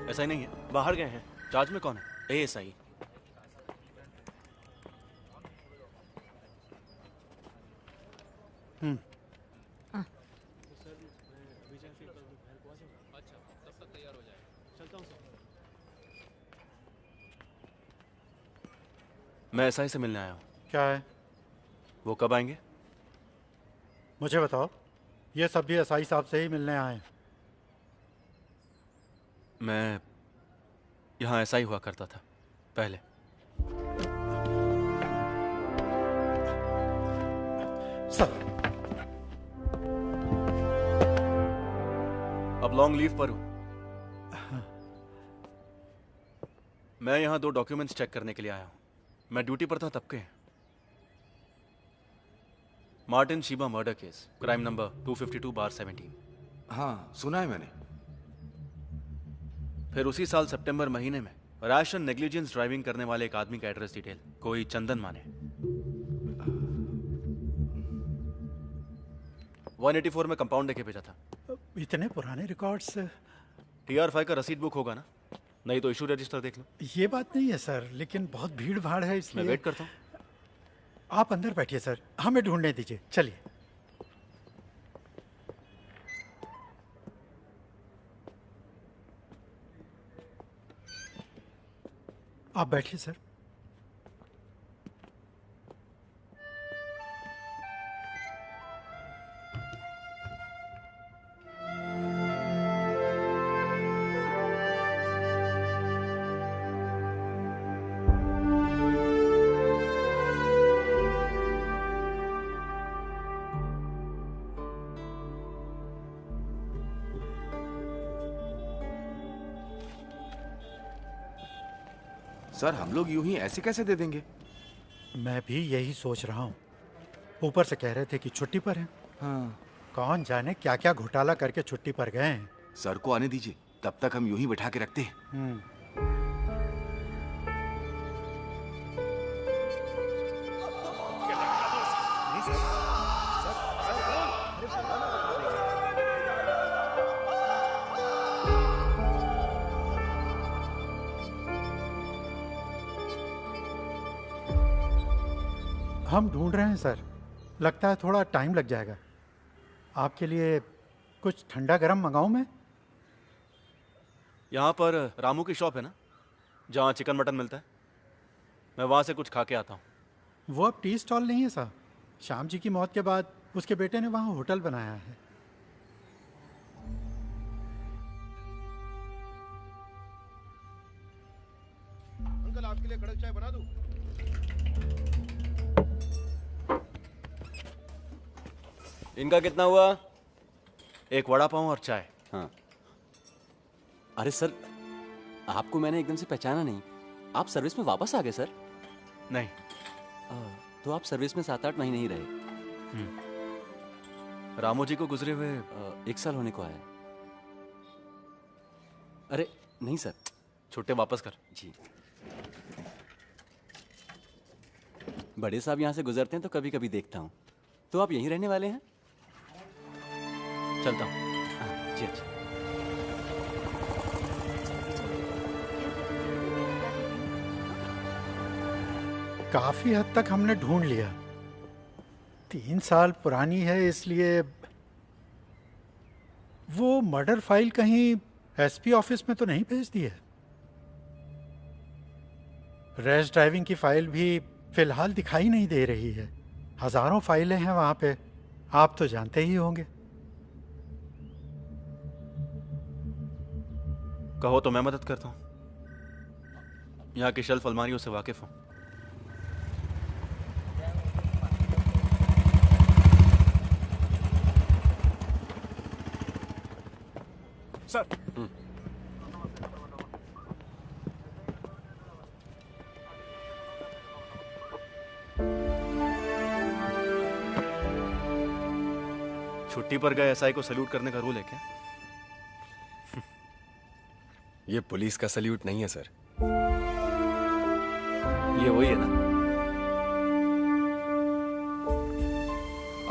ऐसा ही नहीं है, बाहर गए हैं। चार्ज में कौन है? एएसआई। मैं एसआई से मिलने आया हूँ। क्या है? वो कब आएंगे? मुझे बताओ। ये सब भी एसआई साहब से ही मिलने आए हैं। मैं यहाँ एसआई हुआ करता था पहले। सर, अब लॉन्ग लीव पर हूँ। मैं यहाँ 2 डॉक्यूमेंट्स चेक करने के लिए आया हूँ। मैं ड्यूटी पर था तब के। Martin Sheeba murder case, crime number 252/17। हाँ, सुना है मैंने। फिर उसी साल सितंबर महीने में रैश एंड नेग्लिजेंस ड्राइविंग करने वाले एक आदमी का एड्रेस डिटेल, कोई चंदन माने। 184 में कंपाउंड देके भेजा था। इतने पुराने रिकॉर्ड्स। TR5 का रसीद बुक होगा ना? नहीं तो इशू रजिस्टर देख लो। ये बात नहीं है सर, लेकिन बहुत भीड़ भाड़ है इसलिए। मैं वेट करता हूँ। आप अंदर बैठिए सर, हमें ढूंढने दीजिए। चलिए। आप बैठिए सर। सर, हम लोग यूं ही ऐसे कैसे दे देंगे? मैं भी यही सोच रहा हूँ। ऊपर से कह रहे थे कि छुट्टी पर हैं। हाँ। कौन जाने क्या क्या घोटाला करके छुट्टी पर गए हैं। सर को आने दीजिए, तब तक हम यूं ही बैठा के रखते हैं। हम ढूंढ रहे हैं सर। लगता है थोड़ा टाइम लग जाएगा। आपके लिए कुछ ठंडा गरम मंगाऊं मैं? यहाँ पर रामू की शॉप है ना, जहाँ चिकन मटन मिलता है? मैं वहाँ से कुछ खा के आता हूँ। वो अब टी स्टॉल नहीं है साहब। श्याम जी की मौत के बाद उसके बेटे ने वहाँ होटल बनाया है। अंकल, आपके लिए कड़क चाय बना दूँ? इनका कितना हुआ? एक वड़ा पाव और चाय। हाँ। अरे सर, आपको मैंने एकदम से पहचाना नहीं। आप सर्विस में वापस आ गए सर? नहीं। तो आप सर्विस में 7-8 महीने ही रहे? रामू जी को गुजरे हुए 1 साल होने को आया। अरे नहीं सर, छुट्टे वापस कर। जी। बड़े साहब यहाँ से गुजरते हैं तो कभी कभी देखता हूँ। तो आप यहीं रहने वाले हैं? चलता हूँ। जी अच्छा। काफी हद तक हमने ढूंढ लिया। 3 साल पुरानी है, इसलिए वो मर्डर फाइल कहीं एसपी ऑफिस में तो नहीं भेज दी है। रैश ड्राइविंग की फाइल भी फिलहाल दिखाई नहीं दे रही है। हजारों फाइलें हैं वहां पे, आप तो जानते ही होंगे। कहो तो मैं मदद करता हूँ। यहाँ की शेल्फ अलमारियों से वाकिफ हूँ। सर, छुट्टी पर गए एसआई को सल्यूट करने का रूल है क्या? ये पुलिस का सल्यूट नहीं है सर। ये वही है ना?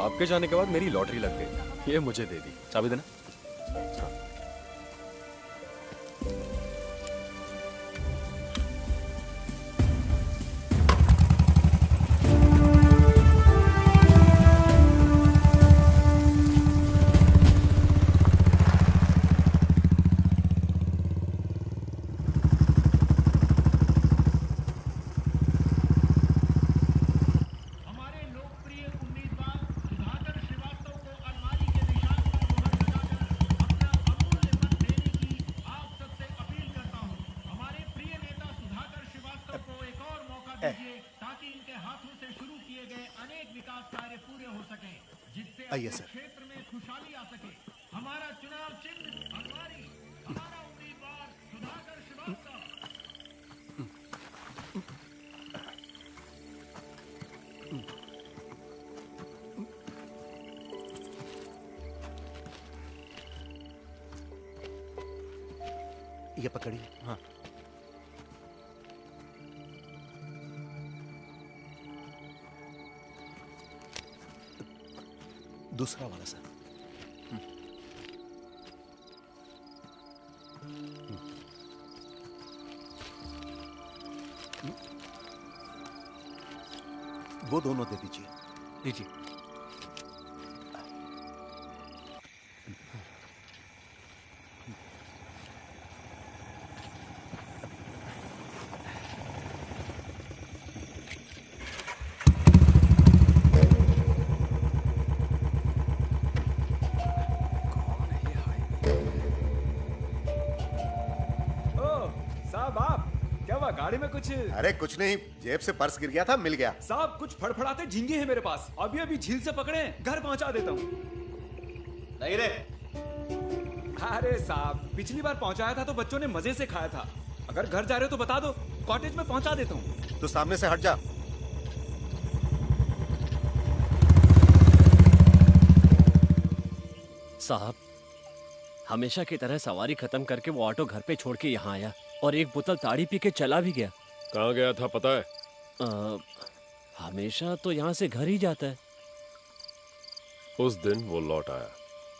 आपके जाने के बाद मेरी लॉटरी लग गई, ये मुझे दे दी। चाबी देना। आइए सर। क्षेत्र में खुशहाली आ सके। हमारा चुनाव चिन्ह अलमारी, हमारा उम्मीदवार सुधाकर श्रीवास्तव। ये पकड़िए। हाँ। दूसरा वाला सर। वो दोनों दे दीजिए। लीजिए। गाड़ी में कुछ? अरे कुछ नहीं, जेब से पर्स गिर गया था, मिल गया। साहब कुछ फड़फड़ाते झींगे हैं मेरे पास, अभी अभी झील से पकड़े, घर पहुंचा देता हूँ। नहीं रे। अरे साहब पिछली बार पहुंचाया था तो बच्चों ने मजे से खाया था। अगर घर जा रहे हो तो बता दो, कॉटेज में पहुंचा देता हूँ। तो सामने से हट जा। साहब हमेशा की तरह सवारी खत्म करके वो ऑटो घर पे छोड़ के यहाँ आया और एक बोतल ताड़ी पी के चला भी गया। कहाँ गया था पता है? हमेशा तो यहाँ से घर ही जाता है। उस दिन वो लौट आया,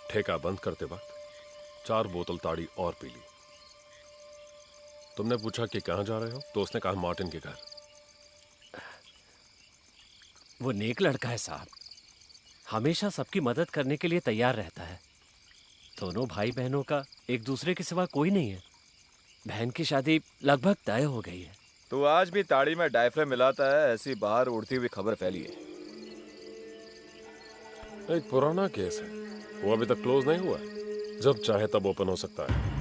ठेका बंद करते वक्त 4 बोतल ताड़ी और पी ली। तुमने पूछा कि कहाँ जा रहे हो तो उसने कहा मार्टिन के घर। वो नेक लड़का है साहब, हमेशा सबकी मदद करने के लिए तैयार रहता है। दोनों भाई बहनों का एक दूसरे के सिवा कोई नहीं है। बहन की शादी लगभग तय हो गई है। तो आज भी ताड़ी में डायफ्राम मिलाता है, ऐसी बाहर उड़ती हुई खबर फैली है। एक पुराना केस है, वो अभी तक क्लोज नहीं हुआ है। जब चाहे तब ओपन हो सकता है।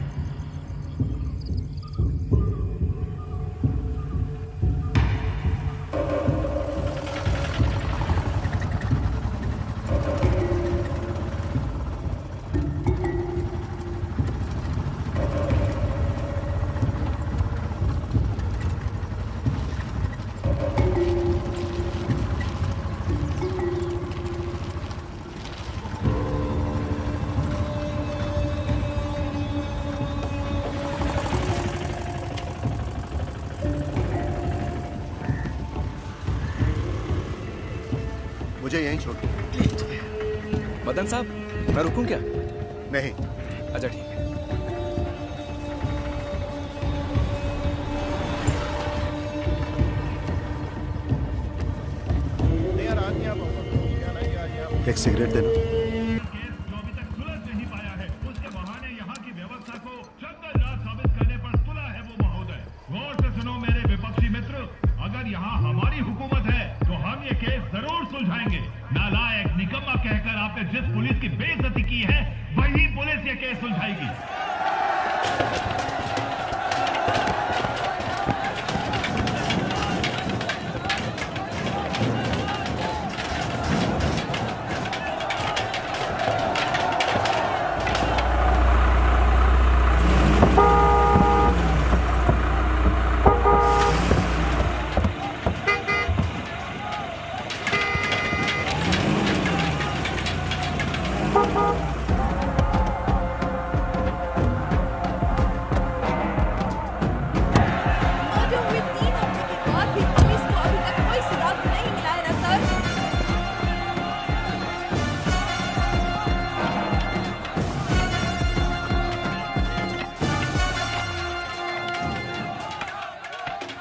मुझे यहीं छोड़। मदन साहब मैं रुकूं क्या? नहीं। अच्छा ठीक है। नहीं यार, आज नहीं आ पाऊंगा। क्या नहीं, आज एक सिगरेट देना। जो अभी तक सुलझ नहीं पाया है, उसके बहाने यहाँ की व्यवस्था को जंगलराज साबित करने पर तुला है वो महोदय। गौर से सुनो मेरे विपक्षी मित्र, अगर यहाँ हमारी हुकूमत है तो हम ये केस जरूर सुलझाएंगे। नालायक निकम्मा कहकर आपने जिस पुलिस की बेइज्जती की है, वही पुलिस ये केस सुलझाएगी।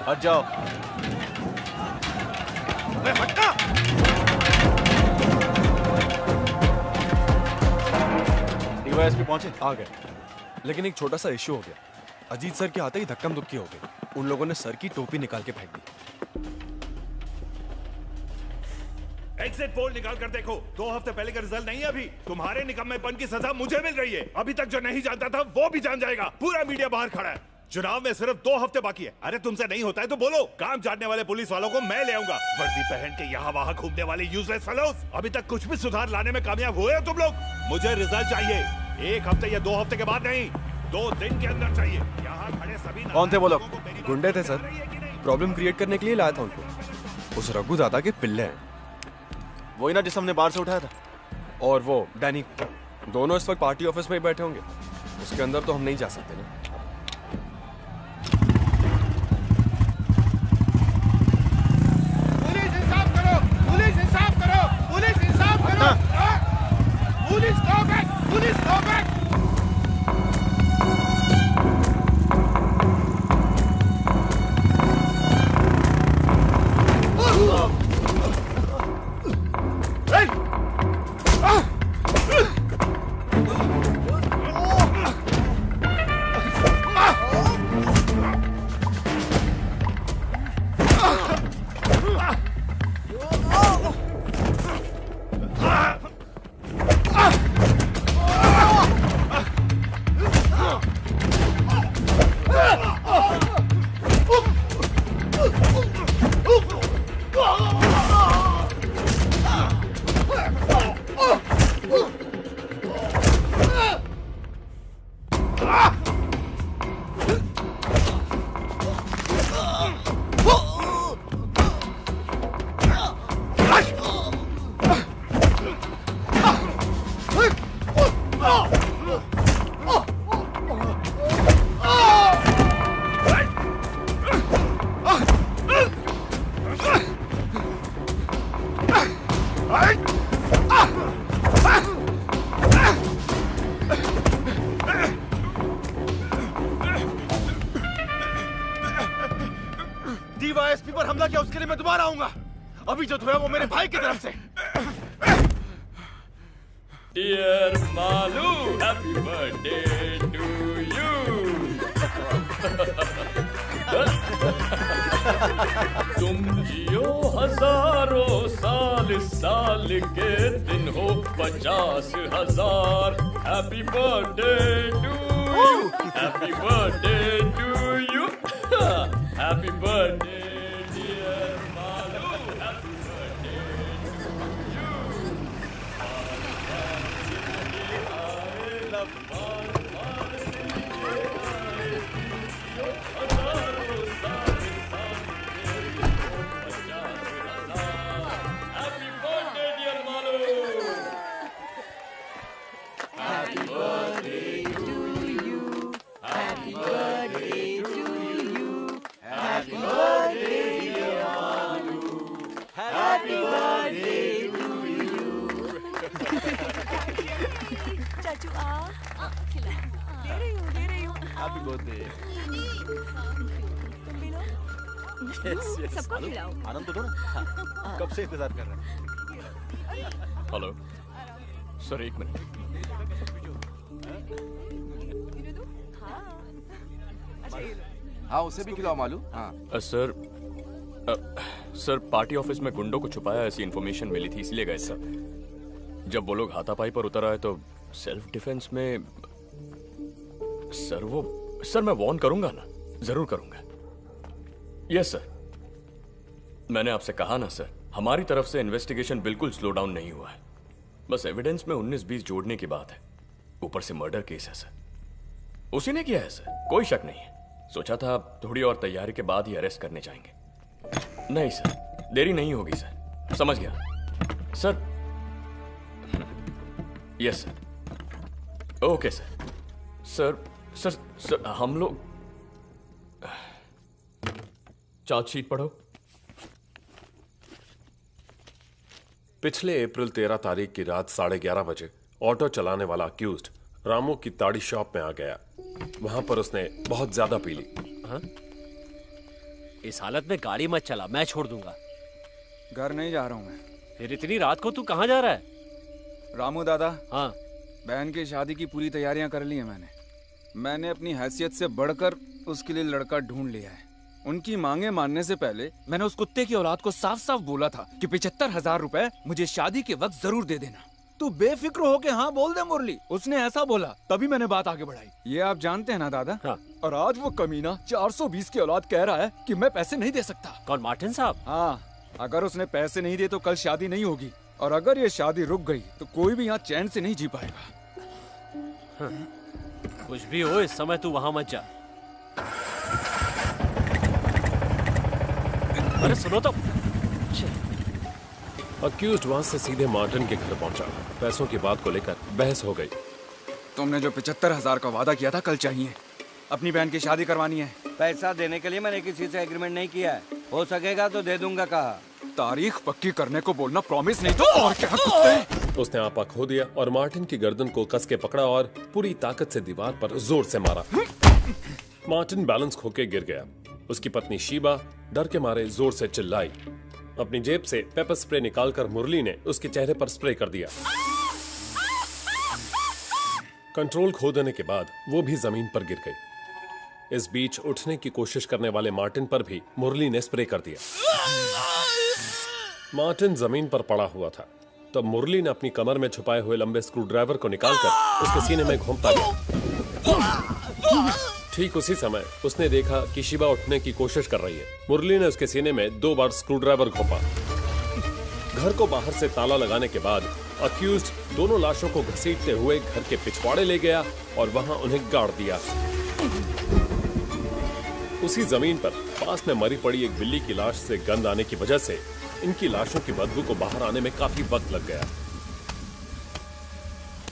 हट जाओ। डीवाईएसपी पहुंचे? आ गए, लेकिन एक छोटा सा इश्यू हो गया। अजीत सर के आते ही धक्कम धुक्की हो गई। उन लोगों ने सर की टोपी निकाल के फेंक दी। एग्जिट पोल निकाल कर देखो, 2 हफ्ते पहले का रिजल्ट नहीं है अभी। तुम्हारे निकम्मेपन की सजा मुझे मिल रही है। अभी तक जो नहीं जानता था वो भी जान जाएगा। पूरा मीडिया बाहर खड़ा है। चुनाव में सिर्फ 2 हफ्ते बाकी है। अरे तुमसे नहीं होता है तो बोलो। काम जानने वाले पुलिस वालों को मैं ले आऊंगा। वर्दी पहन के यहाँ वहाँ घूमने वाले यूजलेस फेलोज। अभी तक कुछ भी सुधार लाने में कामयाब हुए हो तुम लोग? मुझे रिजल्ट चाहिए 1 हफ्ते या 2 हफ्ते के बाद नहीं, 2 दिन के अंदर चाहिए। यहाँ खड़े सभी कौन थे वो लोग? गुंडे थे सर, प्रॉब्लम क्रिएट करने के लिए लाया था उनको। उस रघु दादा के पिल्ले हैं। वही ना जिस हमने बाहर से उठाया था? और वो डैनी, दोनों इस वक्त पार्टी ऑफिस में ही बैठे होंगे। उसके अंदर तो हम नहीं जा सकते ना। पुलिस इंसाफ करो, पुलिस इंसाफ करो, पुलिस इंसाफ करो। Police go back, police go back. DYSP पर हमला किया उसके लिए मैं दोबारा आऊंगा। अभी जो धोया वो मेरे भाई की तरफ से। Dear Malu, happy birthday to you. तुम जियो हजारों साल, साल के दिन हो 50,000। Happy birthday to you. Happy birthday to you. Happy birthday, dear Malu. Happy birthday to you. Happy birthday, dear Malu. Happy birthday to you. Happy birthday to you. Happy birthday, dear Malu. Happy birthday to you. चाचू आ खिला। दे रही हूँ। Happy birthday. तुम भी लो। सबको खिलाओ। आनंद तो दो ना। कब से इंतजार कर रहे हैं? Hello sir, 1 minute. हाँ उसे भी खिलाओ मालू। हाँ सर पार्टी ऑफिस में गुंडों को छुपाया ऐसी इन्फॉर्मेशन मिली थी, इसलिए गए सर। जब वो लोग हाथापाई पर उतर आए तो सेल्फ डिफेंस में सर मैं वार्न करूंगा ना, जरूर करूंगा। यस सर, मैंने आपसे कहा ना सर, हमारी तरफ से इन्वेस्टिगेशन बिल्कुल स्लो डाउन नहीं हुआ है। बस एविडेंस में 19-20 जोड़ने की बात है। ऊपर से मर्डर केस है सर, उसी ने किया है सर, कोई शक नहीं है। सोचा था थोड़ी और तैयारी के बाद ही अरेस्ट करने जाएंगे। नहीं सर, देरी नहीं होगी सर। समझ गया sir. Yes sir, okay sir. Sir हम लोग चार्जशीट पढ़ो। पिछले अप्रैल 13 तारीख की रात 11:30 बजे ऑटो चलाने वाला अक्यूज्ड रामू की ताड़ी शॉप में आ गया। वहां पर उसने बहुत ज्यादा पी ली। इस हालत में गाड़ी मत चला, मैं छोड़ दूंगा। घर नहीं जा रहा हूँ मैं। फिर इतनी रात को तू कहाँ जा रहा है? रामू दादा, हाँ, बहन की शादी की पूरी तैयारियां कर ली है मैंने अपनी हैसियत से बढ़कर उसके लिए लड़का ढूंढ लिया है। उनकी मांगे मानने से पहले मैंने उस कुत्ते की औलाद को साफ साफ बोला था कि 75,000 रुपए मुझे शादी के वक्त जरूर दे देना। तू बेफिक्र होके हाँ बोल दे मुरली। उसने ऐसा बोला, तभी मैंने बात आगे बढ़ाई। ये आप जानते हैं ना दादा? हाँ। और आज वो कमीना 420 की औलाद कह रहा है कि मैं पैसे नहीं दे सकता। कौन, मार्टिन साहब? हाँ, अगर उसने पैसे नहीं दिए तो कल शादी नहीं होगी, और अगर ये शादी रुक गई तो कोई भी यहाँ चैन से नहीं जी पाएगा। हाँ। कुछ भी हो, इस समय तू वहां मत जा। अरे सुनो तो। अक्यूज्ड वहां से सीधे मार्टिन के घर पहुंचा। पैसों की बात को लेकर बहस हो गई। तुमने जो 75,000 का वादा किया था कल चाहिए। अपनी बहन की शादी करवानी है। पैसा देने के लिए मैंने किसी से एग्रीमेंट नहीं किया है। हो सकेगा तो दे दूंगा कहा। तारीख पक्की करने को बोलना, प्रॉमिस नहीं तो और क्या कुत्ते। उसने आपा खो दिया और मार्टिन की गर्दन को कस के पकड़ा और पूरी ताकत से दीवार पर जोर से मारा। मार्टिन बैलेंस खोके गिर गया। उसकी पत्नी शीबा डर के मारे जोर से चिल्लाई। अपनी जेब से पेपर स्प्रे निकालकर मुरली ने उसके चेहरे पर स्प्रे कर दिया। कंट्रोल खो देने के बाद वो भी जमीन पर गिर गई। इस बीच उठने की कोशिश करने वाले मार्टिन पर भी मुरली ने स्प्रे कर दिया। मार्टिन जमीन पर पड़ा हुआ था। तब मुरली ने अपनी कमर में छुपाए हुए लंबे स्क्रू ड्राइवर को निकालकर उसके सीने में घोंपता गया। ठीक उसी समय उसने देखा कि शिबा उठने की कोशिश कर रही है। मुरली ने उसके सीने में 2 बार स्क्रू ड्राइवर घोंपा। घर को बाहर से ताला लगाने के बाद अक्यूज्ड दोनों लाशों को घसीटते हुए घर के पिछवाड़े ले गया और वहां उन्हें गाड़ दिया। उसी जमीन पर पास में मरी पड़ी एक बिल्ली की लाश से गंध आने की वजह से इनकी लाशों की बदबू को बाहर आने में काफी वक्त लग गया।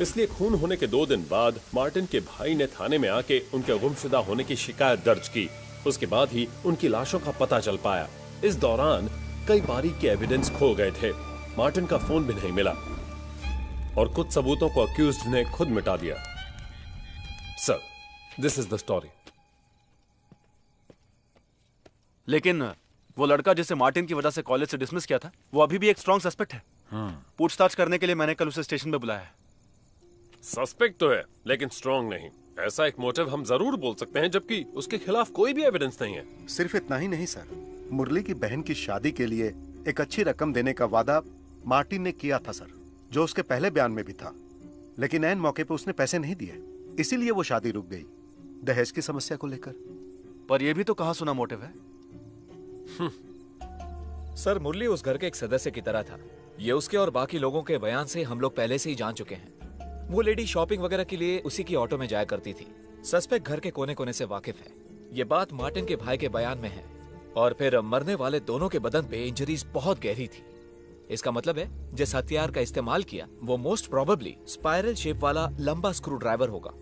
इसलिए खून होने के 2 दिन बाद मार्टिन के भाई ने थाने में आके उनके गुमशुदा होने की शिकायत दर्ज की। उसके बाद ही उनकी लाशों का पता चल पाया। इस दौरान कई बारीक के एविडेंस खो गए थे। मार्टिन का फोन भी नहीं मिला और कुछ सबूतों को अक्यूज्ड ने खुद मिटा दिया। Sir, this is the story. लेकिन वो लड़का जिसे मार्टिन की वजह से कॉलेज से डिसमिस किया था, वो अभी भी एक स्ट्रॉन्ग सस्पेक्ट है। पूछताछ करने के लिए मैंने कल उसे स्टेशन पे बुलाया है। सस्पेक्ट तो है, लेकिन स्ट्रॉन्ग नहीं। ऐसा एक मोटिव हम जरूर बोल सकते हैं, जबकि उसके खिलाफ कोई भी एविडेंस नहीं है। सिर्फ इतना ही नहीं सर, मुरली की बहन की शादी के लिए एक अच्छी रकम देने का वादा मार्टिन ने किया था सर, जो उसके पहले बयान में भी था। लेकिन ऐन मौके पे उसने पैसे नहीं दिए, इसीलिए वो शादी रुक गई, दहेज की समस्या को लेकर। पर यह भी तो कहा सुना मोटिव है। सर, मुरली उस घर के एक सदस्य की तरह था। ये उसके और बाकी लोगों के बयान से हम लोग पहले से ही जान चुके हैं। वो लेडी शॉपिंग वगैरह के लिए उसी की ऑटो में जाया करती थी। सस्पेक्ट घर के कोने कोने से वाकिफ है। ये बात मार्टिन के भाई के बयान में है। और फिर मरने वाले दोनों के बदन पे इंजरीज बहुत गहरी थी। इसका मतलब है जिस हथियार का इस्तेमाल किया वो मोस्ट प्रोबेबली स्पाइरल शेप वाला लंबा स्क्रू ड्राइवर होगा।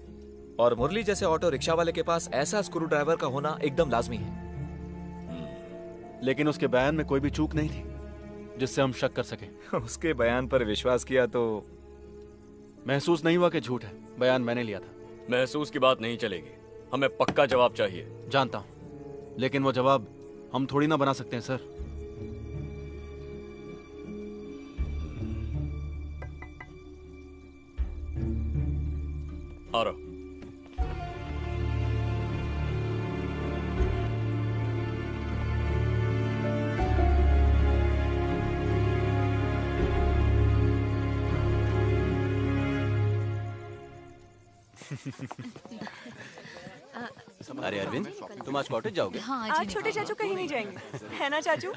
और मुरली जैसे ऑटो रिक्शा वाले के पास ऐसा स्क्रू ड्राइवर का होना एकदम लाजमी है। लेकिन उसके बयान में कोई भी चूक नहीं थी जिससे हम शक कर सके। उसके बयान पर विश्वास किया तो महसूस नहीं हुआ कि झूठ है। बयान मैंने लिया था। महसूस की बात नहीं चलेगी, हमें पक्का जवाब चाहिए। जानता हूं, लेकिन वो जवाब हम थोड़ी ना बना सकते हैं सर। आ रहा। अरे अरविंद, तुम आज कॉटेज जाओगे? हाँ, आज छोटे चाचू कहीं नहीं जाएंगे, है ना चाचू?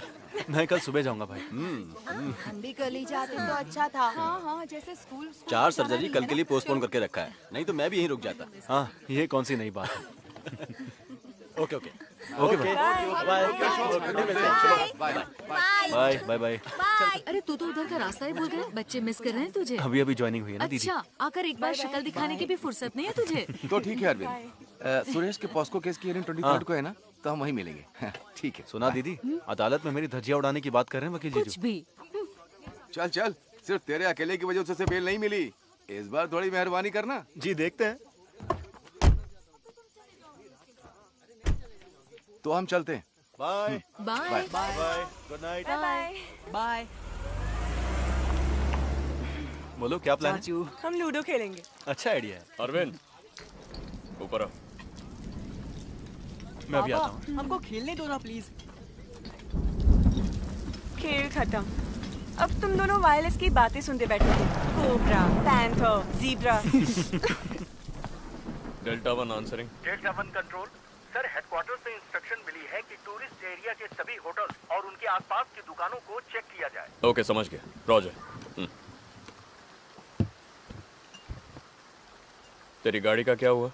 मैं कल सुबह जाऊंगा भाई। हम भी कल ही जाते तो अच्छा था। हाँ हाँ, जैसे स्कूल 4 सर्जरी कल के लिए पोस्टपोन करके रखा है, नहीं तो मैं भी यहीं रुक जाता। हाँ, ये कौन सी नई बात है। Okay okay okay bye bye bye. अरे तू तो उधर का रास्ता ही भूल गया। बच्चे मिस कर रहे हैं तुझे। अभी ज्वाइनिंग हुई है ना दीदी। अच्छा, आकर एक बार शक्ल दिखाने की भी फुर्सत नहीं है तुझे। तो ठीक है अरविंद, सुरेश के पॉस्को केस की हियरिंग 23 को है ना, तो हम वहीं मिलेंगे। ठीक है। सुना दीदी, अदालत में मेरी धज्जियां उड़ाने की बात कर रहे हैं वकील कुछ जीजू। भी। चल चल, सिर्फ तेरे अकेले की वजह से बेल नहीं मिली। इस बार थोड़ी मेहरबानी करना। जी देखते हैं। तो हम चलते हैं। Bye bye bye good night bye bye. बोलो क्या प्लान है? चाचू, हम लूडो खेलेंगे। अच्छा आइडिया है। अरविंद ऊपर आओ। मैं अभी आता पापा, हूँ। हमको खेलने दो ना प्लीज। खेल खत्म। अब तुम दोनों वायरलेस की बातें सुनते बैठोगे। Cobra, panther, zebra. Delta one answering. Delta one control sir, headquarter से इंस्ट्रक्शन मिली है कि टूरिस्ट एरिया के सभी होटल्स और उनके आसपास की दुकानों को चेक किया जाए। ओके समझ गया रॉजर। तेरी गाड़ी का क्या हुआ?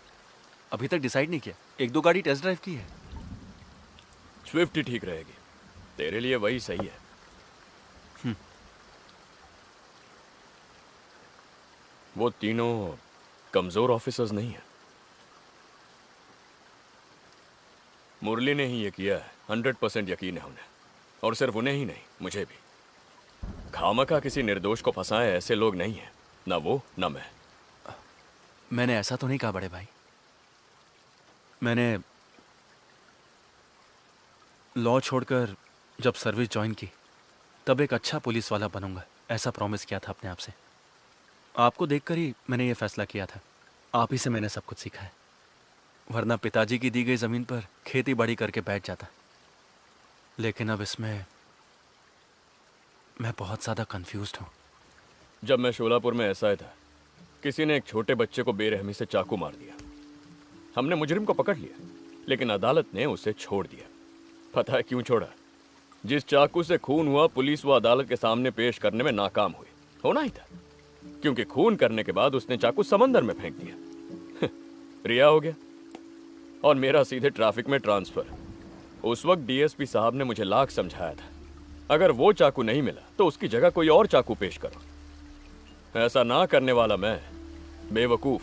अभी तक डिसाइड नहीं किया। एक दो गाड़ी टेस्ट ड्राइव की है। स्विफ्ट ही ठीक रहेगी, तेरे लिए वही सही है। वो तीनों कमजोर ऑफिसर्स नहीं है। मुरली ने ही ये किया है, 100% यकीन है उन्हें। और सिर्फ उन्हें ही नहीं, मुझे भी। खामखा किसी निर्दोष को फंसाए ऐसे लोग नहीं हैं, ना वो ना मैं। मैंने ऐसा तो नहीं कहा बड़े भाई। मैंने लॉ छोड़कर जब सर्विस ज्वाइन की तब एक अच्छा पुलिस वाला बनूंगा, ऐसा प्रॉमिस किया था अपने आप से। आपको देखकर ही मैंने ये फैसला किया था। आप ही से मैंने सब कुछ सीखा है, वरना पिताजी की दी गई जमीन पर खेती बाड़ी करके बैठ जाता। लेकिन अब इसमें मैं बहुत ज्यादा कंफ्यूज्ड हूँ। जब मैं शोलापुर में एसआई था, किसी ने एक छोटे बच्चे को बेरहमी से चाकू मार दिया। हमने मुजरिम को पकड़ लिया, लेकिन अदालत ने उसे छोड़ दिया। पता है क्यों छोड़ा? जिस चाकू से खून हुआ, पुलिस वो अदालत के सामने पेश करने में नाकाम हुई। होना ही था, क्योंकि खून करने के बाद उसने चाकू समंदर में फेंक दिया। रिहा हो गया और मेरा सीधे ट्रैफिक में ट्रांसफर। उस वक्त डीएसपी साहब ने मुझे लाख समझाया था, अगर वो चाकू नहीं मिला तो उसकी जगह कोई और चाकू पेश करो। ऐसा ना करने वाला मैं बेवकूफ।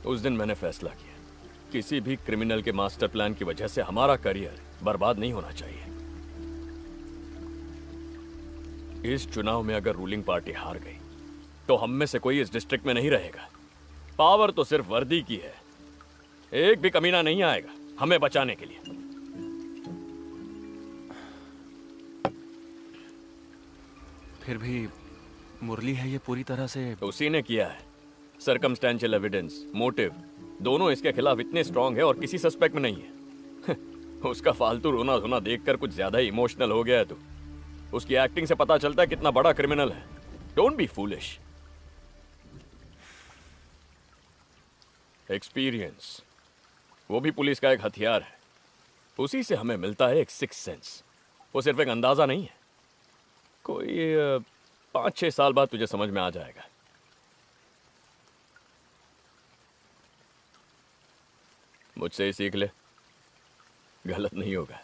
उस दिन मैंने फैसला किया, किसी भी क्रिमिनल के मास्टर प्लान की वजह से हमारा करियर बर्बाद नहीं होना चाहिए। इस चुनाव में अगर रूलिंग पार्टी हार गई तो हम में से कोई इस डिस्ट्रिक्ट में नहीं रहेगा। पावर तो सिर्फ वर्दी की है, एक भी कमीना नहीं आएगा हमें बचाने के लिए। फिर भी मुरली है ये पूरी तरह से। उसी ने किया है। सर्कमस्टेंशियल एविडेंस, मोटिव दोनों इसके खिलाफ इतने स्ट्रांग है और किसी सस्पेक्ट में नहीं है। उसका फालतू रोना धोना देखकर कुछ ज्यादा ही इमोशनल हो गया है तू। उसकी एक्टिंग से पता चलता है कितना बड़ा क्रिमिनल है। Don't be foolish. एक्सपीरियंस, वो भी पुलिस का एक हथियार है। उसी से हमें मिलता है एक सिक्स सेंस। वो सिर्फ एक अंदाजा नहीं है। कोई 5-6 साल बाद तुझे समझ में आ जाएगा। मुझसे ही सीख ले, गलत नहीं होगा।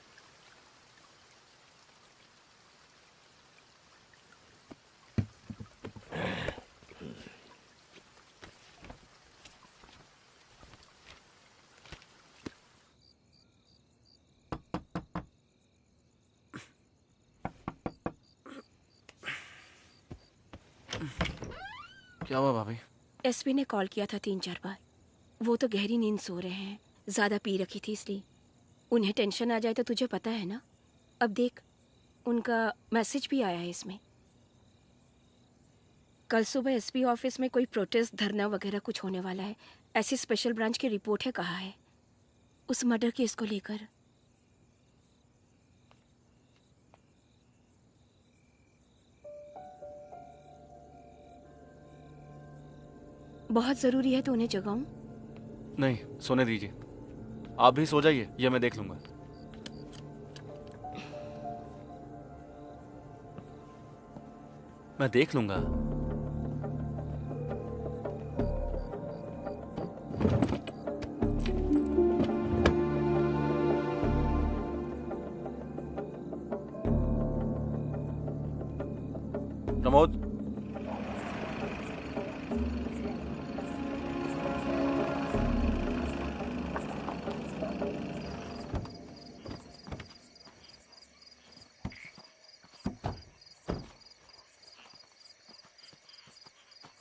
क्या हुआ भाभी? एसपी ने कॉल किया था 3-4 बार। वो तो गहरी नींद सो रहे हैं, ज़्यादा पी रखी थी इसलिए। उन्हें टेंशन आ जाए तो तुझे पता है ना। अब देख, उनका मैसेज भी आया है इसमें। कल सुबह एसपी ऑफिस में कोई प्रोटेस्ट, धरना वगैरह कुछ होने वाला है, ऐसी स्पेशल ब्रांच की रिपोर्ट है कहा है, उस मर्डर केस को लेकर। बहुत ज़रूरी है तो उन्हें जगाऊं? नहीं, सोने दीजिए। आप भी सो जाइए, ये मैं देख लूंगा। मैं देख लूंगा। प्रमोद,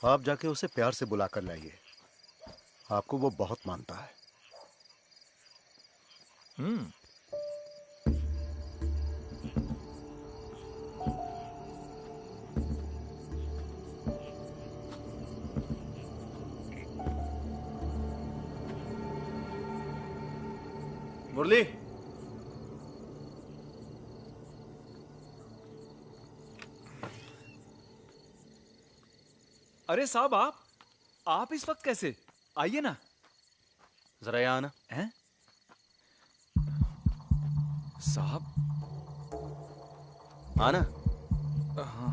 आप जाके उसे प्यार से बुला कर लाइए। आपको वो बहुत मानता है। मुरली, अरे साहब, आप इस वक्त कैसे? आइए ना। जरा यहाँ आना। हैं? साहब, आना। हाँ।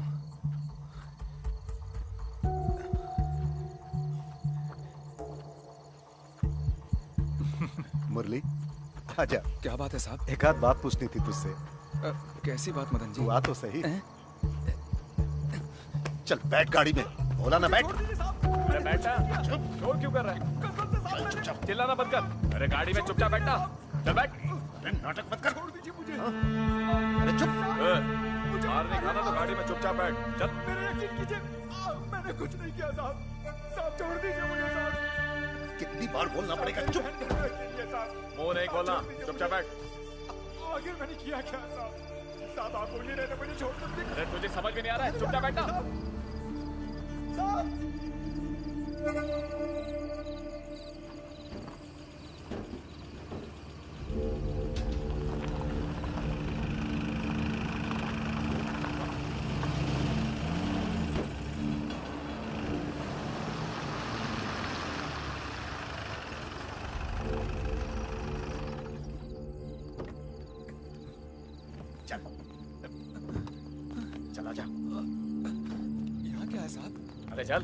मुरली, आजा। क्या बात है साहब? एक आध बात पूछनी थी तुझसे। कैसी बात मदन जी? तू आ तो सही। चल बैठ गाड़ी में। बोला ना बैठ। अरे बैठा, शोर क्यों कर रहा है? चुपचाप चिल्लाना बंद कर। अरे गाड़ी में चुपचाप बैठना। चल बैठ। अरे नाटक मत कर। छोड़ दीजिए मुझे। अरे चुप। मार नहीं खाना तो गाड़ी में चुपचाप बैठ। चल। मेरे यकीन कीजिए, मैंने कुछ नहीं किया साहब। साहब छोड़ दीजिए मुझे साहब। कितनी बार बोलना पड़ेगा? चुप। मुंह नहीं खोलना, चुपचाप बैठ। आखिर मैंने किया क्या साहब? साहब आप बोलिए नहीं तो मुझे छोड़ दीजिए। अरे तुझे समझ में नहीं आ रहा है? चुपचाप बैठना। साहब। चल, चला जा। यहाँ क्या है साहब? अरे चल।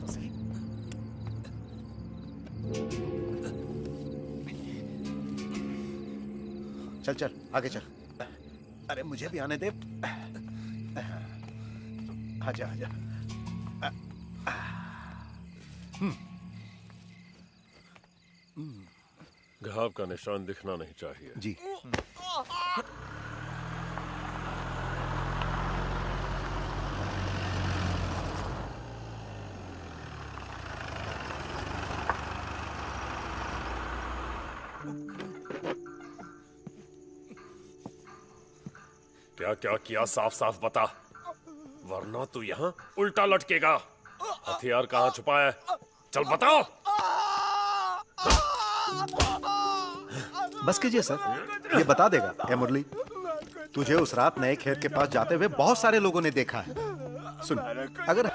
चल चल आगे चल। अरे मुझे भी आने दे। आजा आजा। घाव का निशान दिखना नहीं चाहिए। जी। क्या क्या किया साफ साफ बता, वरना तू यहाँ उल्टा लटकेगा। हथियार कहाँ छुपाया है? चल बताओ। बस कीजिए सर, ये बता देगा। ए मुरली, तुझे उस रात नए खेत के पास जाते हुए बहुत सारे लोगों ने देखा है। सुन, अगर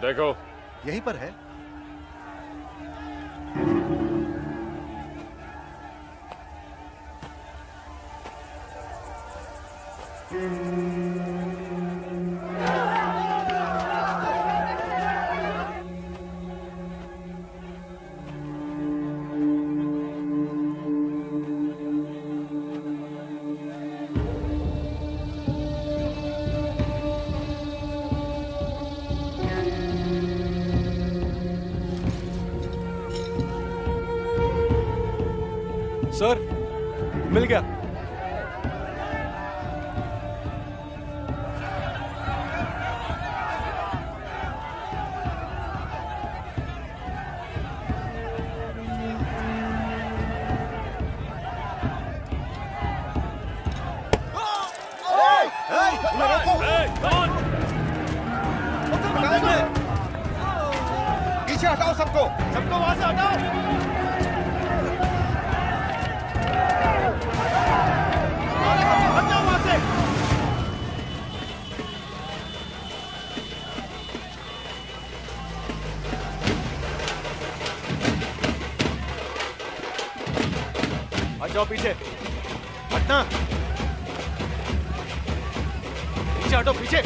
देखो यहीं पर है। सर, मिल गया। पीछे हटाओ सबको, सबको वहां से हटाओ। हट जाओ पीछे, हटना। पीछे हटो, पीछे।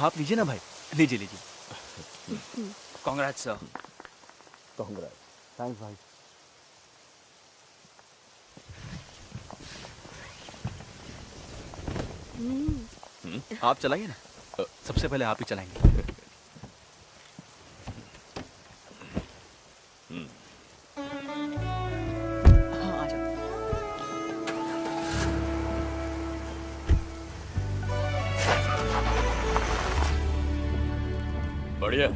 आप लीजिए ना भाई, लीजिए लीजिए। Congrats sir. कांग्रेट्स। थैंक्स भाई। आप चलाइए ना, सबसे पहले आप ही चलाएंगे। बढ़िया,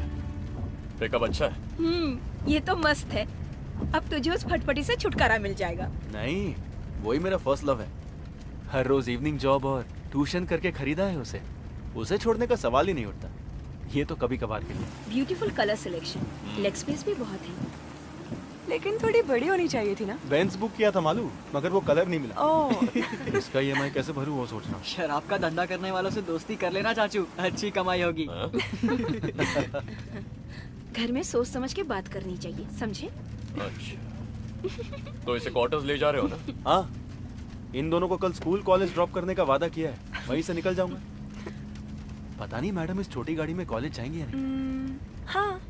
पिकअप अच्छा है। ये तो मस्त है। अब तुझे उस फटफटी से छुटकारा मिल जाएगा। नहीं, वही मेरा फर्स्ट लव है। हर रोज इवनिंग जॉब और ट्यूशन करके खरीदा है उसे। उसे छोड़ने का सवाल ही नहीं उठता। ये तो कभी कभार के लिए। Beautiful colour selection, leg space भी बहुत है। लेकिन थोड़ी बड़ी होनी चाहिए थी ना। बेंज बुक किया था मालूम, मगर वो कलर नहीं मिला। ओह। इसका EMI कैसे भरूं वो सोच रहा हूँ। शराब का धंधा करने वालों से दोस्ती कर लेना चाचू, अच्छी कमाई होगी। घर में सोच समझ के बात करनी चाहिए, समझे? अच्छा, तो इसे क्वार्टर्स ले जा रहे हो ना? हाँ, इन दोनों को कल स्कूल कॉलेज ड्रॉप करने का वादा किया है, वहीं से निकल जाऊंगा। पता नहीं मैडम इस छोटी गाड़ी में कॉलेज जाएंगी या नहीं। हाँ।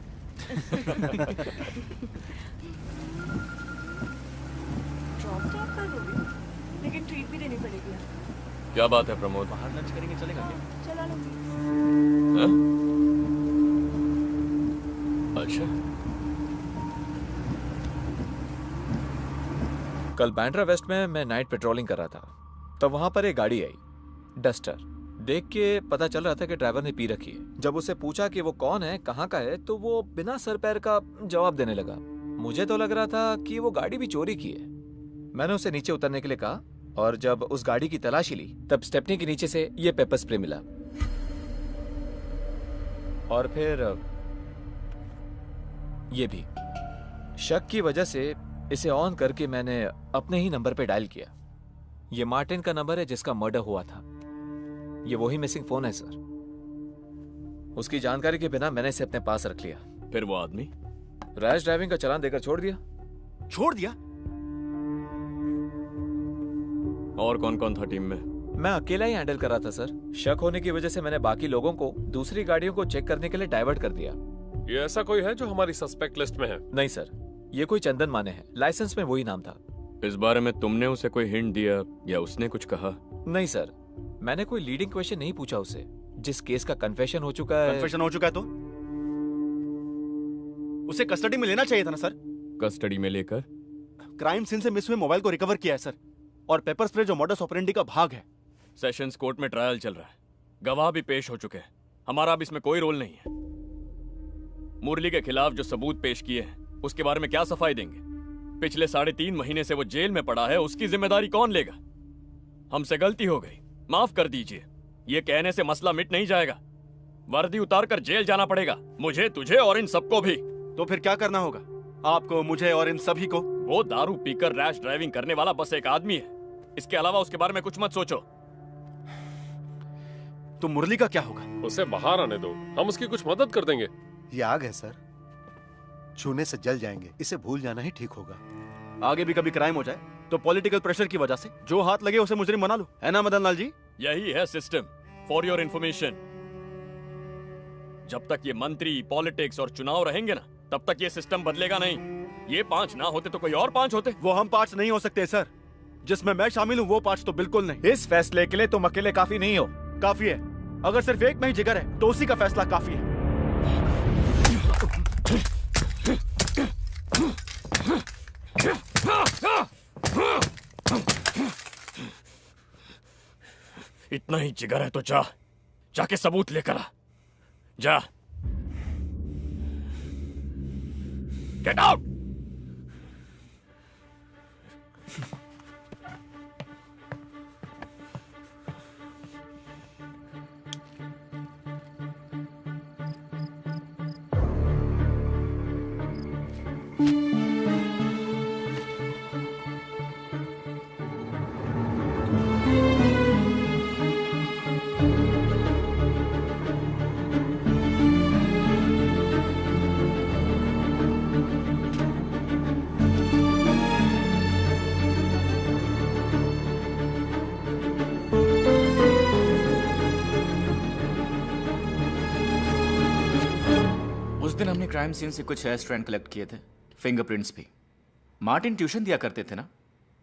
ड्रॉप तो आप कर दोगे, लेकिन ट्रीट भी देनी पड़ेगी। क्या बात है प्रमोद? बाहर लंच करेंगे, चलेगा क्या? चला लो। अच्छा। कल बैंड्रा वेस्ट में मैं नाइट पेट्रोलिंग कर रहा था, तब वहां पर एक गाड़ी आई, डस्टर। देख के पता चल रहा था कि ड्राइवर ने पी रखी है। जब उससे पूछा कि वो कौन है, कहाँ का है, तो वो बिना सर पैर का जवाब देने लगा। मुझे तो लग रहा था कि वो गाड़ी भी चोरी की है। मैंने उसे नीचे उतरने के लिए कहा, और जब उस गाड़ी की तलाशी ली तब स्टेपनी के नीचे से ये पेपर स्प्रे मिला। और फिर ये भी। शक की वजह से इसे ऑन करके मैंने अपने ही नंबर पे डायल किया। ये मार्टिन का नंबर है जिसका मर्डर हुआ था। ये वही मिसिंग फोन है सर। उसकी जानकारी के बिना मैंने इसे अपने पास रख लिया। फिर वो आदमी रैश ड्राइविंग का चालान देकर छोड़ दिया। छोड़ दिया? और कौन कौन था टीम में? मैं अकेला ही हैंडल कर रहा था सर। शक होने की वजह से मैंने बाकी लोगों को दूसरी गाड़ियों को चेक करने के लिए डाइवर्ट कर दिया। ये ऐसा कोई है जो हमारी सस्पेक्ट लिस्ट में है? नहीं सर, ये कोई चंदन माने है, लाइसेंस में वही नाम था। इस बारे में तुमने उसे कोई हिंट दिया या उसने कुछ कहा? नहीं सर, मैंने कोई लीडिंग क्वेश्चन नहीं पूछा उसे। जिस केस का कन्फेशन हो चुका है। कन्फेशन हो चुका है तो उसे कस्टडी में लेना चाहिए था ना सर। कस्टडी में लेकर? क्राइम सीन से मिस हुए मोबाइल को रिकवर किया है सर, और पेपर स्प्रे जो मॉडस ऑपरेंडी का भाग है। सेशंस कोर्ट में ट्रायल चल रहा है, गवाह भी पेश हो चुके हैं। हमारा अब इसमें कोई रोल नहीं है। मुरली के खिलाफ जो सबूत पेश किए हैं उसके बारे में क्या सफाई देंगे? पिछले 3.5 महीने से वो जेल में पड़ा है, उसकी जिम्मेदारी कौन लेगा? हमसे गलती हो गई, माफ कर दीजिए। ये कहने से मसला मिट नहीं जाएगा। वर्दी उतारकर जेल जाना पड़ेगा, मुझे, तुझे और इन सबको भी। तो फिर क्या करना होगा आपको, मुझे और इन सभी को? वो दारू पीकर रैश ड्राइविंग करने वाला बस एक आदमी है। इसके अलावा उसके बारे में कुछ मत सोचो। तो मुरली का क्या होगा? उसे बाहर आने दो, हम उसकी कुछ मदद कर देंगे। ये आग है सर, छूने से जल जाएंगे। इसे भूल जाना ही ठीक होगा। आगे भी कभी क्राइम हो जाए तो पॉलिटिकल प्रेशर की वजह से जो हाथ लगे उसे मुजरिम बना लो, है ना मदन लाल जी? यही है सिस्टम, फॉर योर इंफॉर्मेशन। जब तक ये मंत्री, पॉलिटिक्स और चुनाव रहेंगे ना, तब तक ये सिस्टम बदलेगा नहीं। ये 5 ना होते तो कोई और 5 होते। वो हम 5 नहीं हो सकते सर, जिसमें मैं शामिल हूँ वो 5 तो बिल्कुल नहीं। इस फैसले के लिए तुम अकेले काफी नहीं हो। काफी है। अगर सिर्फ एक में ही जिगर है तो उसी का फैसला काफी है। इतना ही जिगर है तो जाके सबूत लेकर आ। जा। Get out. क्राइम सीन से कुछ हेयर स्ट्रैंड कलेक्ट किए थे, फिंगरप्रिंट्स भी। मार्टिन ट्यूशन दिया करते थे ना,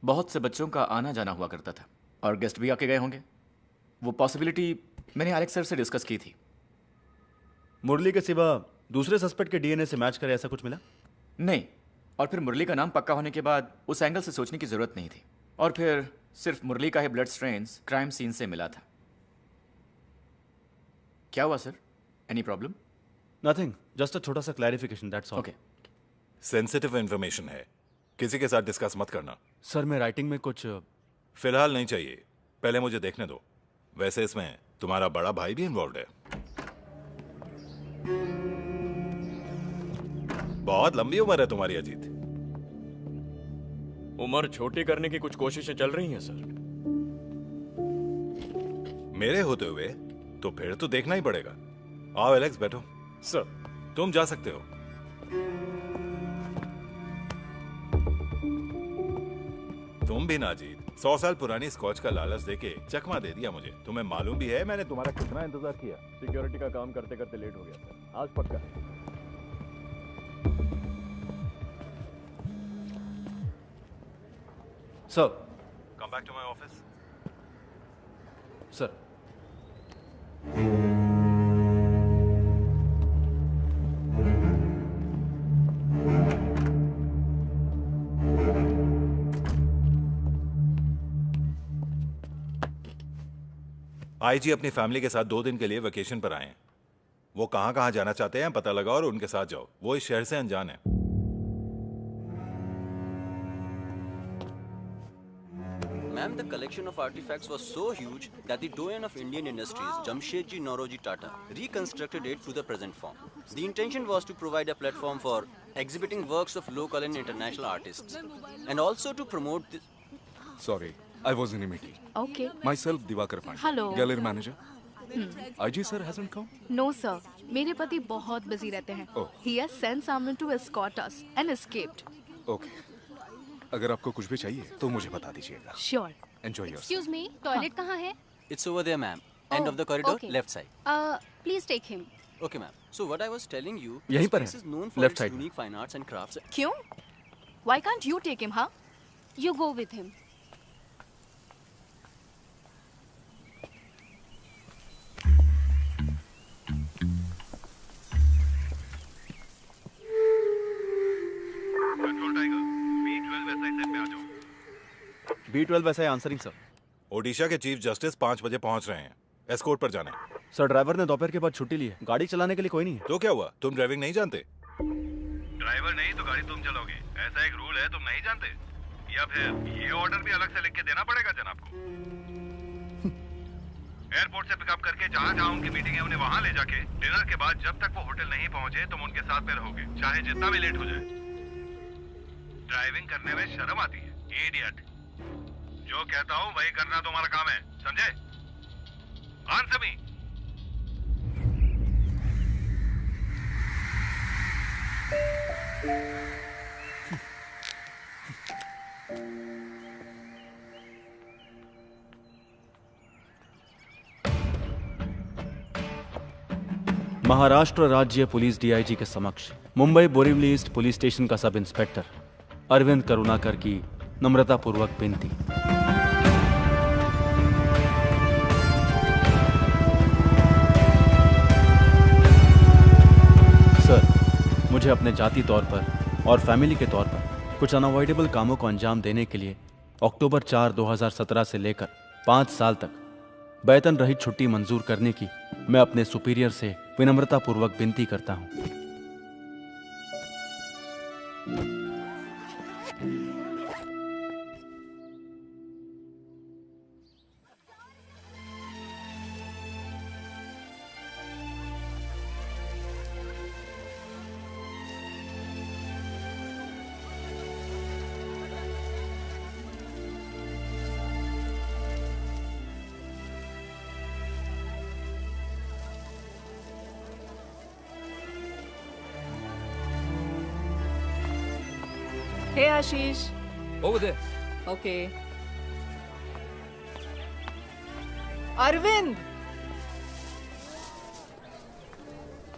बहुत से बच्चों का आना जाना हुआ करता था और गेस्ट भी आके गए होंगे। वो पॉसिबिलिटी मैंने एलेक्स सर से डिस्कस की थी। मुरली के सिवा दूसरे सस्पेक्ट के डीएनए से मैच करे ऐसा कुछ मिला? नहीं, और फिर मुरली का नाम पक्का होने के बाद उस एंगल से सोचने की जरूरत नहीं थी। और फिर सिर्फ मुरली का ही ब्लड स्ट्रेन्स क्राइम सीन से मिला था। क्या हुआ sir? Any problem? Nothing, just a छोटा सा clarification, that's all. Okay. Sensitive information है, किसी के साथ डिस्कस मत करना। सर मैं राइटिंग में कुछ फिलहाल नहीं चाहिए, पहले मुझे देखने दो। वैसे इसमें तुम्हारा बड़ा भाई भी इन्वॉल्व है। बहुत लंबी उम्र है तुम्हारी अजीत। उम्र छोटी करने की कुछ कोशिशें चल रही हैं सर। मेरे होते हुए तो फिर तो देखना ही पड़ेगा। आओ एलेक्स, बैठो। सर तुम जा सकते हो। तुम भी ना अजीत, 100 साल पुरानी स्कॉच का लालच देके चकमा दे दिया मुझे। तुम्हें मालूम भी है मैंने तुम्हारा कितना इंतजार किया। सिक्योरिटी का काम करते करते लेट हो गया सर, आज पक्का। Sir, come back to my office. Sir, IG अपनी फैमिली के साथ 2 दिन के लिए वेकेशन पर आए हैं। वो कहां कहां जाना चाहते हैं पता लगाओ और उनके साथ जाओ। वो इस शहर से अनजान है। Ma'am, the collection of artifacts was so huge that the doyen of Indian industries, Jamshedji Nauroji Tata, reconstructed it to the present form. The intention was to provide a platform for exhibiting works of local and international artists, and also to promote the... Sorry, I was in a meeting. Okay. Myself, Diwakar Pandey. Hello. Gallery manager. IG sir hasn't come? No sir, मेरे पति बहुत busy रहते हैं। Oh. He has sent someone to escort us and escaped. Okay. अगर आपको कुछ भी चाहिए तो मुझे बता दीजिएगा। Sure. Enjoy yourself. Excuse me, toilet कहाँ है? It's over there, ma'am. End of the corridor, okay. left side. Please take him. Okay, ma'am. So what I was telling you, यहीं this पर place है, is known for left its side. Hmm? unique fine arts and crafts. क्यों? Why can't you take him, huh? You go with him. B12 वैसा है answering sir. Odisha के chief justice 5 बजे पहुंच रहे हैं। एस्कॉर्ट पर जाना है। सर ड्राइवर ने दोपहर के बाद छुट्टी ली है, गाड़ी चलाने के लिए कोई नहीं है। तो क्या हुआ, तुम ड्राइविंग नहीं जानते? ड्राइवर नहीं तो गाड़ी तुम चलोगे, ऐसा एक रूल है, तुम नहीं जानते? या फिर ये ऑर्डर भी अलग से लिख के देना पड़ेगा जनाब को? एयरपोर्ट से पिकअप करके जहाँ जहाँ उनकी मीटिंग है उन्हें वहाँ ले जाके डिनर के बाद जब तक वो होटल नहीं पहुँचे तुम उनके साथ में रहोगे, चाहे जितना भी लेट हो जाए। ड्राइविंग करने में शर्म आती है, इडियट। जो कहता हूँ वही करना तुम्हारा काम है, समझे? Answer me. महाराष्ट्र राज्य पुलिस डीआईजी के समक्ष Mumbai Borivali east police station का सब इंस्पेक्टर अरविंद करुणाकर की नम्रतापूर्वक विनती। सर, मुझे अपने जाति तौर पर और फैमिली के तौर पर कुछ अनअवॉइडेबल कामों को अंजाम देने के लिए अक्टूबर 4, 2017 से लेकर 5 साल तक वेतन रहित छुट्टी मंजूर करने की मैं अपने सुपीरियर से विनम्रतापूर्वक विनती करता हूं। Hey Ashish. Over there. Okay. Arvind,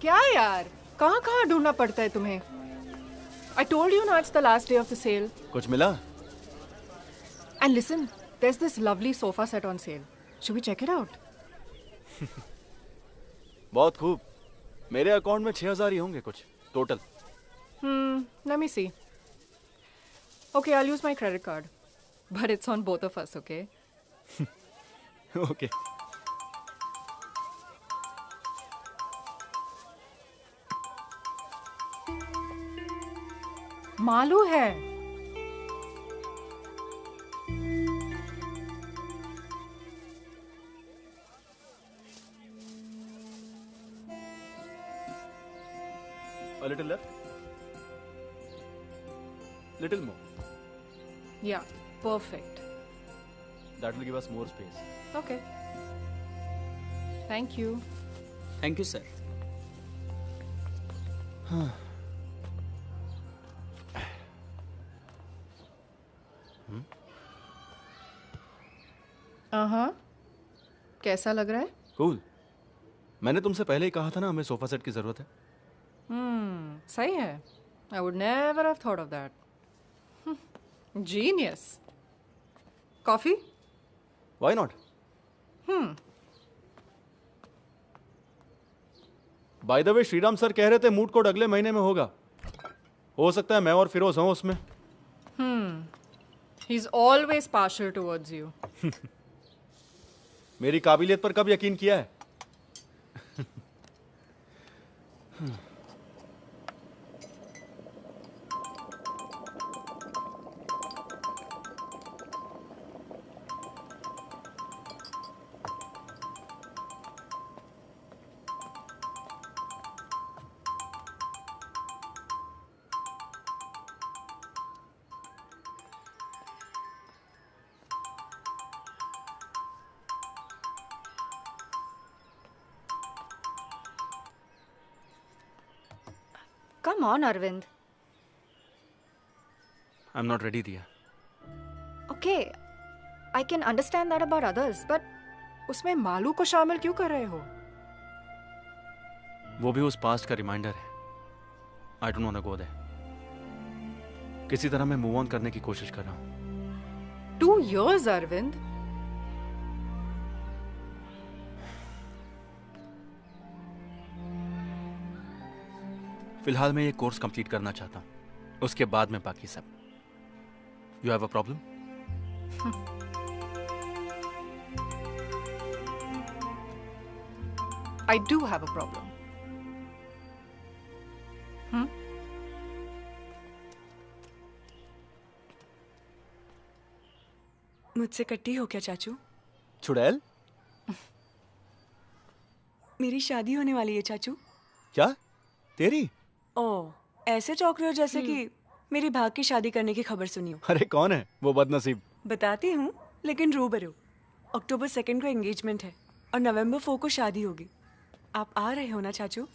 क्या यार, कहाँ कहाँ ढूंढना पड़ता है तुम्हें? I told you now it's the last day of the sale. कुछ मिला? And listen, there's this lovely sofa set on sale. Should we check it out? बहुत खूब। मेरे अकाउंट में 6,000 ही होंगे कुछ total. Let me see. Okay, I'll use my credit card. But it's on both of us, okay? Okay. Malu है। A little left. Little more. Yeah, perfect. That will give us more space. Okay. Thank you. Thank you sir. कैसा लग रहा है? Cool. मैंने तुमसे पहले ही कहा था ना हमें सोफा सेट की जरूरत है। सही है। I would never have thought of that. Genius. Coffee? Why not? By the way Shriram sir कह रहे थे मूड कोड अगले महीने में होगा। हो सकता है मैं और फिरोज हों उसमें। He's always partial towards you. मेरी काबिलियत पर कब यकीन किया है? Come on, Arvind. I'm not ready, Diya. Okay, I can understand that about others, but उसमें मालू को शामिल क्यों कर रहे हो? वो भी उस पास्ट का रिमाइंडर है। I don't want to go there. किसी तरह मैं मूव ऑन करने की कोशिश कर रहा हूँ। 2 years, Arvind. फिलहाल मैं ये कोर्स कंप्लीट करना चाहता हूँ, उसके बाद में बाकी सब। You have a problem? I do have a problem. मुझसे कट्टी हो क्या चाचू? चुड़ैल? मेरी शादी होने वाली है चाचू। क्या? तेरी? ओह, ऐसे चौंक रहे हो जैसे कि मेरी भाग की शादी करने की खबर सुनी हो। अरे कौन है वो बदनसीब? बताती हूँ, लेकिन रूबरू। अक्टूबर 2 को एंगेजमेंट है और नवंबर 4 को शादी होगी। आप आ रहे हो ना चाचू?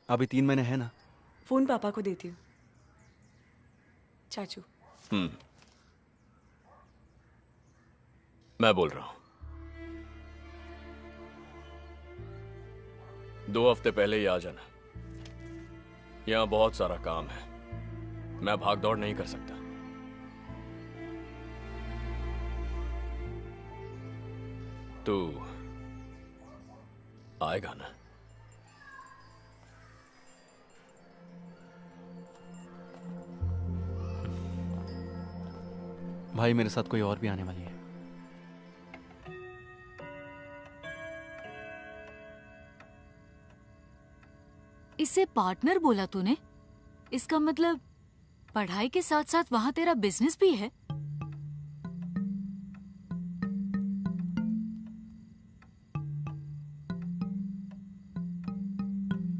अभी 3 महीने हैं ना। फोन पापा को देती हूँ। चाचू। मैं बोल रहा हूं। 2 हफ्ते पहले ही आ जाना। यहां बहुत सारा काम है, मैं भाग दौड़ नहीं कर सकता। तू आएगा ना? भाई मेरे साथ कोई और भी आने वाली है। इसे पार्टनर बोला तूने? इसका मतलब पढ़ाई के साथ साथ वहां तेरा बिजनेस भी है?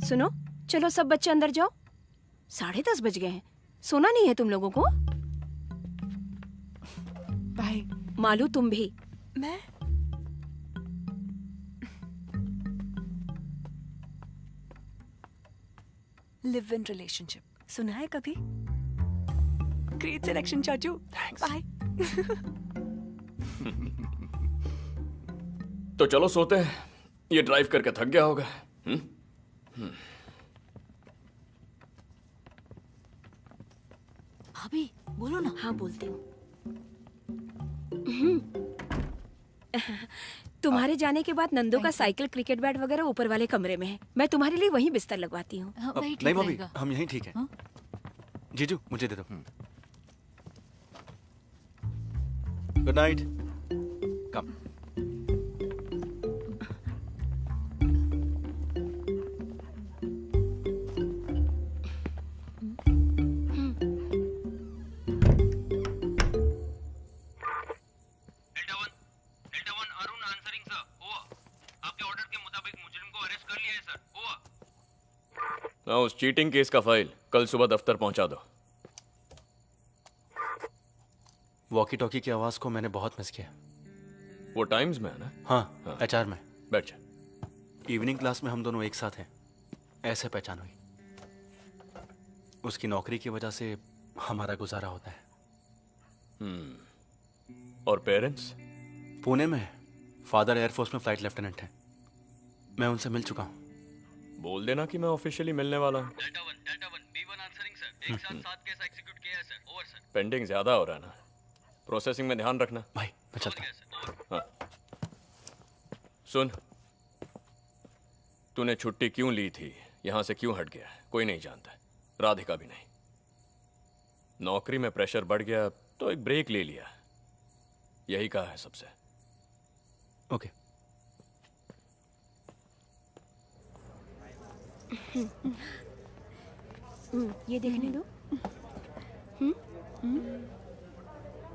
सुनो, चलो सब बच्चे अंदर जाओ। 10:30 बज गए हैं। सोना नहीं है तुम लोगों को? भाई मालू तुम भी। मैं लिव इन रिलेशनशिप सुना है कभी? ग्रेट सिलेक्शन चाचू। बाय। तो चलो सोते हैं, ये ड्राइव करके थक गया होगा। भाभी बोलो ना। हाँ बोलती हूँ। तुम्हारे जाने के बाद नंदो का साइकिल, क्रिकेट बैट वगैरह ऊपर वाले कमरे में है। मैं तुम्हारे लिए वहीं बिस्तर लगवाती हूँ। नहीं भाभी, हम यहीं ठीक है। जीजू मुझे दे दो। Good night. कम। उस चीटिंग केस का फाइल कल सुबह दफ्तर पहुंचा दो। वॉकी टॉकी की आवाज को मैंने बहुत मिस किया। वो टाइम्स में है ना? हाँ, एचआर में। बैठ जा। इवनिंग क्लास में हम दोनों एक साथ हैं, ऐसे पहचान हुई। उसकी नौकरी की वजह से हमारा गुजारा होता है। और पेरेंट्स? पुणे में है। फादर एयरफोर्स में फ्लाइट लेफ्टिनेंट हैं। मैं उनसे मिल चुका हूँ। बोल देना कि मैं ऑफिशियली मिलने वाला हूँ। पेंडिंग ज्यादा हो रहा है ना, प्रोसेसिंग में ध्यान रखना। भाई मैं चलता हूँ। हाँ। सुन, तूने छुट्टी क्यों ली थी, यहां से क्यों हट गया, कोई नहीं जानता, राधिका भी नहीं। नौकरी में प्रेशर बढ़ गया तो एक ब्रेक ले लिया, यही कहा है सबसे। ओके। ये देखने दो।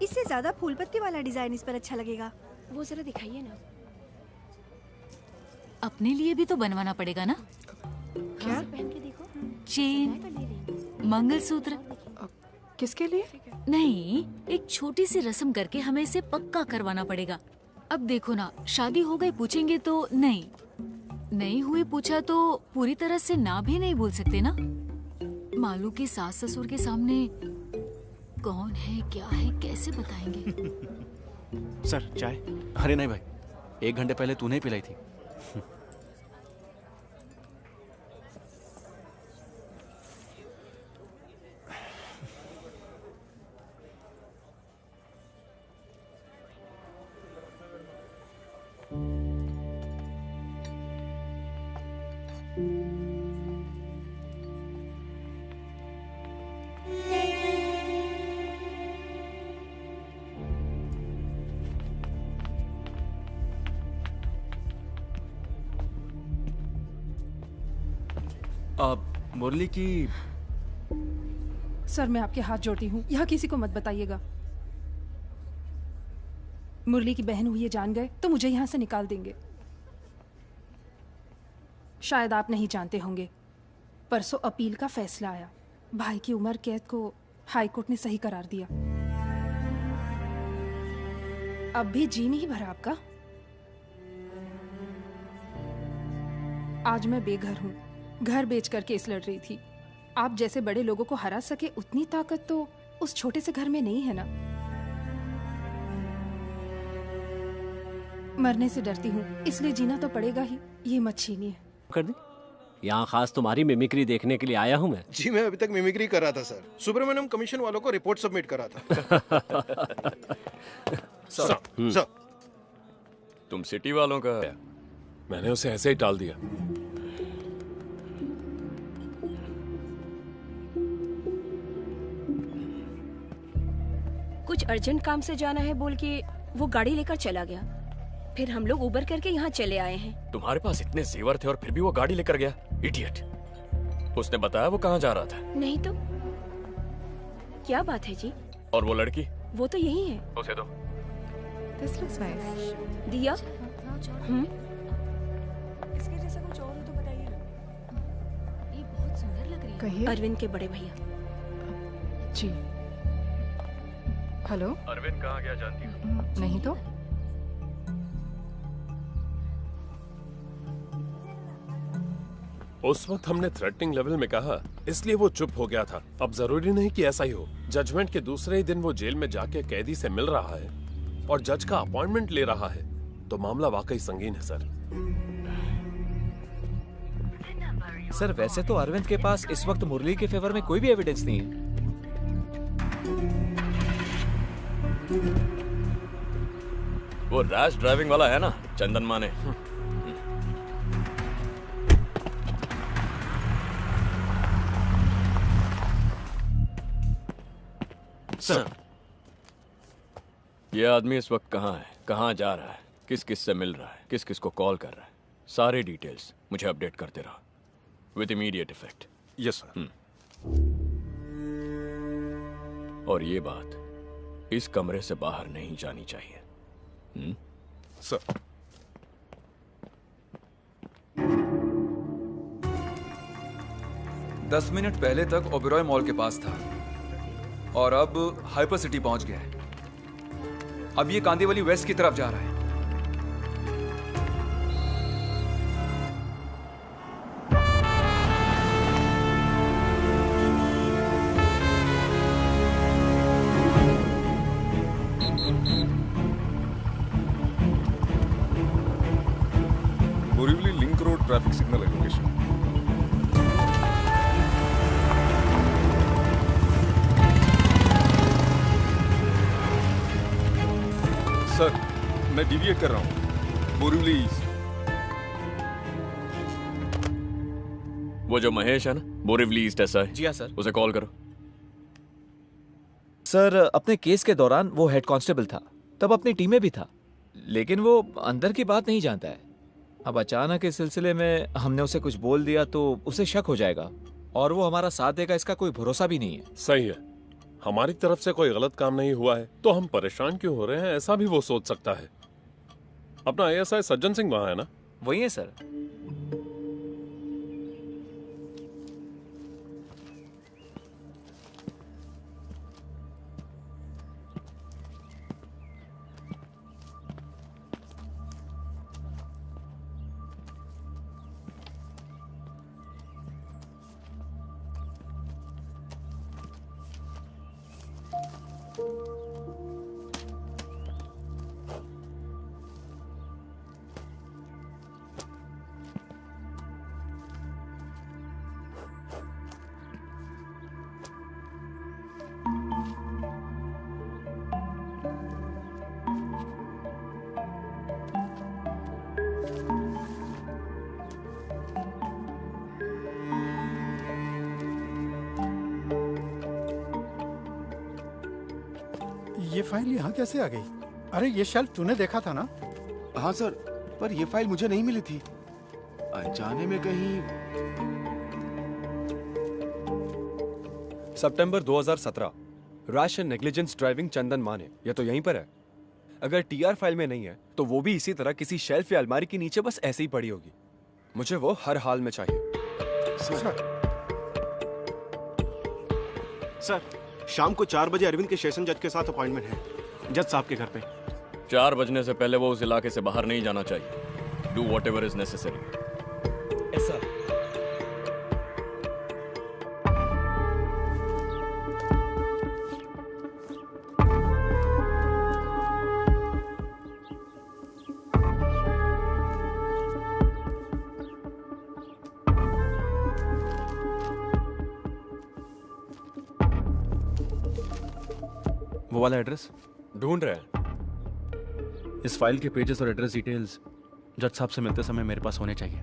इससे ज्यादा फूल पत्ती वाला डिजाइन इस पर अच्छा लगेगा। वो जरा दिखाइए ना। अपने लिए भी तो बनवाना पड़ेगा ना। क्या? पहन के देखो। चेन, मंगलसूत्र। किसके लिए? नहीं, एक छोटी सी रस्म करके हमें इसे पक्का करवाना पड़ेगा। अब देखो ना, शादी हो गई पूछेंगे तो नहीं हुई पूछा तो पूरी तरह से ना भी नहीं बोल सकते ना। मालू के सास ससुर के सामने कौन है क्या है कैसे बताएंगे। सर चाय? अरे नहीं भाई, 1 घंटे पहले तूने ही पिलाई थी। मुरली की। सर मैं आपके हाथ जोड़ती हूँ, यहाँ किसी को मत बताइएगा। मुरली की बहन हुई ये जान गए तो मुझे यहाँ से निकाल देंगे। शायद आप नहीं जानते होंगे, परसों अपील का फैसला आया। भाई की उम्र कैद को हाई कोर्ट ने सही करार दिया। अब भी जी नहीं भरा आपका? आज मैं बेघर हूँ, घर बेचकर केस लड़ रही थी। आप जैसे बड़े लोगों को हरा सके उतनी ताकत तो उस छोटे से घर में नहीं है ना। मरने से डरती हूँ, इसलिए जीना तो पड़ेगा ही। ये मत छीनिए। कर दी। यहाँ खास तुम्हारी मिमिक्री देखने के लिए आया हूँ मैं। जी मैं अभी तक मिमिक्री कर रहा था सर। सुब्रमण्यम कमीशन वालों को रिपोर्ट सबमिट करा था। सर, तुम सिटी वालों का? मैंने उसे ऐसे ही टाल दिया। कुछ अर्जेंट काम से जाना है बोल के वो गाड़ी लेकर चला गया। फिर हम लोग उबर करके यहाँ चले आए हैं। तुम्हारे पास इतने जेवर थे और फिर भी वो गाड़ी लेकर गया, इडियट। उसने बताया वो कहाँ जा रहा था? नहीं तो क्या बात है जी? और वो लड़की? वो तो यही है। उसे दो। This looks nice. दिया? इसके जैसा कुछ और हो तो बताइए ना। ये बहुत सुंदर लग रही है। कहिए। अरविंद के बड़े भैया। जी। हेलो। अरविंद कहाँ गया जानती हो? नहीं तो। उस वक्त हमने थ्रेटनिंग लेवल में कहा, इसलिए वो चुप हो गया था। अब जरूरी नहीं कि ऐसा ही हो। जजमेंट के दूसरे ही दिन वो जेल में जाके कैदी से मिल रहा है और जज का अपॉइंटमेंट ले रहा है, तो मामला वाकई संगीन है सर। सर वैसे तो अरविंद के पास इस वक्त मुरली के फेवर में कोई भी एविडेंस नहीं है। वो रैश ड्राइविंग वाला है ना, चंदन माने। सर, ये आदमी इस वक्त कहाँ है, कहाँ जा रहा है, किस किस से मिल रहा है, किस किस को कॉल कर रहा है, सारे डिटेल्स मुझे अपडेट करते रहो with immediate effect. Yes sir. और ये बात इस कमरे से बाहर नहीं जानी चाहिए। सर। दस मिनट पहले तक ओबेरॉय मॉल के पास था और अब हाइपर सिटी पहुंच गया है। अब ये कांदीवली वेस्ट की तरफ जा रहा है। Borivali link road traffic signal है लोकेशन। सर, मैं डिविएट कर रहा हूँ बोरीवली ईस्ट। वो जो महेश है ना, बोरीवली ईस्ट ऐसा है। जी हाँ सर। उसे कॉल करो। सर अपने केस के दौरान वो हेड कांस्टेबल था, तब अपनी टीम में भी था, लेकिन वो अंदर की बात नहीं जानता है। अब अचानक इस सिलसिले में हमने उसे कुछ बोल दिया तो उसे शक हो जाएगा और वो हमारा साथ देगा, इसका कोई भरोसा भी नहीं है। सही है, हमारी तरफ से कोई गलत काम नहीं हुआ है तो हम परेशान क्यों हो रहे हैं, ऐसा भी वो सोच सकता है। अपना ASI सज्जन सिंह वहां है ना? वही है सर। ये फाइल यहाँ कैसे आ गई? अरे ये शेल्फ तूने देखा था ना? हाँ सर, पर ये फाइल मुझे नहीं मिली थी। अनजाने में कहीं। सितंबर 2017, रैश एंड नेग्लिजेंस ड्राइविंग चंदन माने। ये तो यहीं पर है। अगर TR फाइल में नहीं है तो वो भी इसी तरह किसी शेल्फ या अलमारी के नीचे बस ऐसे ही पड़ी होगी। मुझे वो हर हाल में चाहिए। सर, शाम को 4 बजे अरविंद के सेशन जज के साथ अपॉइंटमेंट है, जज साहब के घर पे। 4 बजने से पहले वो उस इलाके से बाहर नहीं जाना चाहिए। Do whatever is necessary. ऐसा। वो वाला एड्रेस ढूंढ रहे हैं। इस फाइल के पेजेस और एड्रेस डिटेल्स जज साहब से मिलते समय मेरे पास होने चाहिए,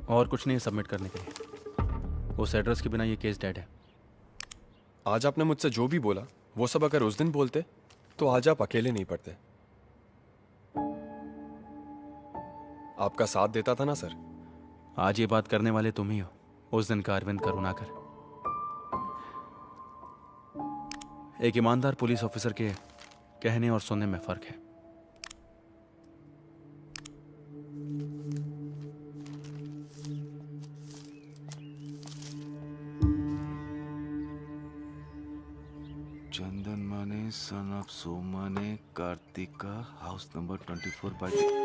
और कुछ नहीं सबमिट करने के लिए। उस एड्रेस के बिना ये केस डेड है। आज आपने मुझसे जो भी बोला वो सब अगर उस दिन बोलते तो आज आप अकेले नहीं पड़ते। आपका साथ देता था ना सर। आज ये बात करने वाले तुम ही हो, उस दिन का अरविंद करुणाकर। एक ईमानदार पुलिस ऑफिसर के कहने और सुनने में फर्क है। चंदन माने सन ऑफ सोमाने कार्तिका, house number 24/।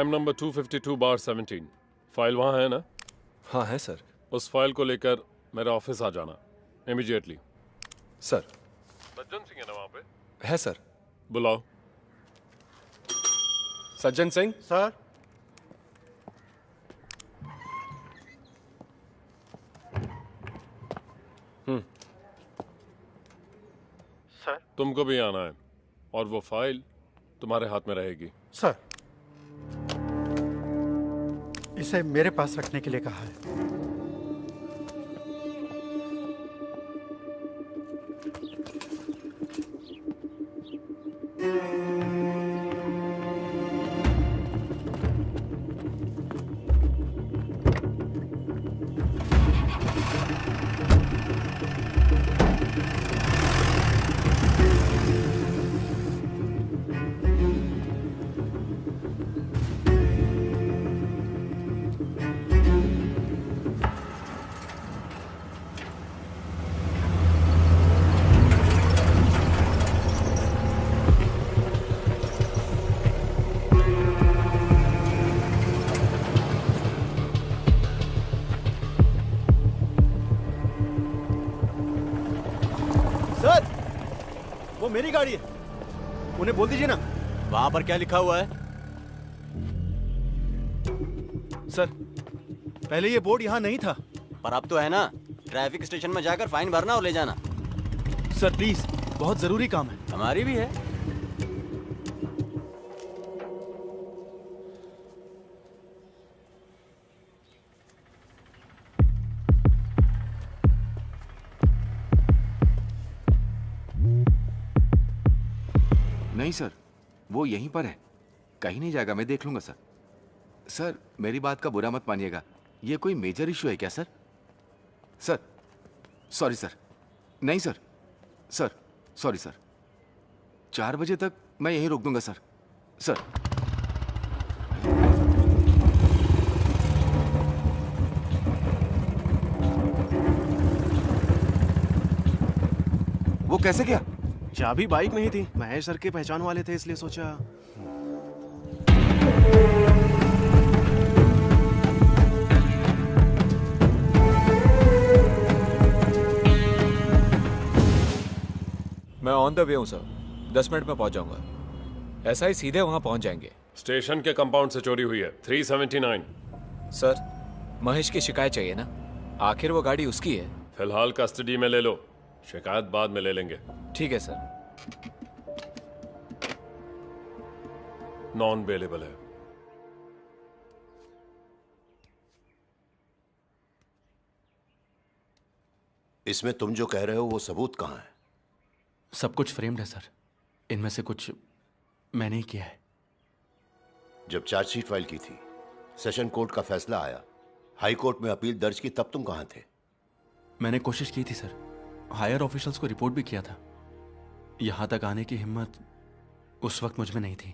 Crime number 252/17। File वहाँ है ना? हाँ है सर। उस फाइल को लेकर मेरे ऑफिस आ जाना इमीडिएटली। सर। सज्जन सिंह है ना वहाँ पे? है सर। बुलाओ। सज्जन सिंह। सर। सर। तुमको भी आना है और वो फाइल तुम्हारे हाथ में रहेगी। सर, इसे मेरे पास रखने के लिए कहा है। मेरी गाड़ी है, उन्हें बोल दीजिए ना। वहां पर क्या लिखा हुआ है? सर, पहले ये बोर्ड यहाँ नहीं था। पर अब तो है ना। ट्रैफिक स्टेशन में जाकर फाइन भरना और ले जाना। सर प्लीज, बहुत जरूरी काम है। हमारी भी है। नहीं सर, वो यहीं पर है, कहीं नहीं जाएगा, मैं देख लूंगा सर। सर मेरी बात का बुरा मत मानिएगा, ये कोई मेजर इशू है क्या सर? Sir sorry sir. नहीं सर, सर सॉरी सर। 4 बजे तक मैं यहीं रोक दूंगा सर। सर वो कैसे किया? चाबी बाइक में ही थी, महेश सर के पहचान वाले थे इसलिए सोचा। मैं ऑन द वे हूं सर, 10 मिनट में पहुंच जाऊंगा। ऐसा ही सीधे वहां पहुंच जाएंगे। स्टेशन के कंपाउंड से चोरी हुई है 379। सर महेश की शिकायत चाहिए ना, आखिर वो गाड़ी उसकी है। फिलहाल कस्टडी में ले लो, शिकायत बाद में ले लेंगे। ठीक है सर। नॉन बेलेबल है। इसमें तुम जो कह रहे हो वो सबूत कहाँ है? सब कुछ फ्रेम्ड है सर, इनमें से कुछ मैंने ही किया है। जब चार्जशीट फाइल की थी, सेशन कोर्ट का फैसला आया, हाई कोर्ट में अपील दर्ज की, तब तुम कहाँ थे? मैंने कोशिश की थी सर, हायर ऑफिशियल्स को रिपोर्ट भी किया था। यहां तक आने की हिम्मत उस वक्त मुझ में नहीं थी।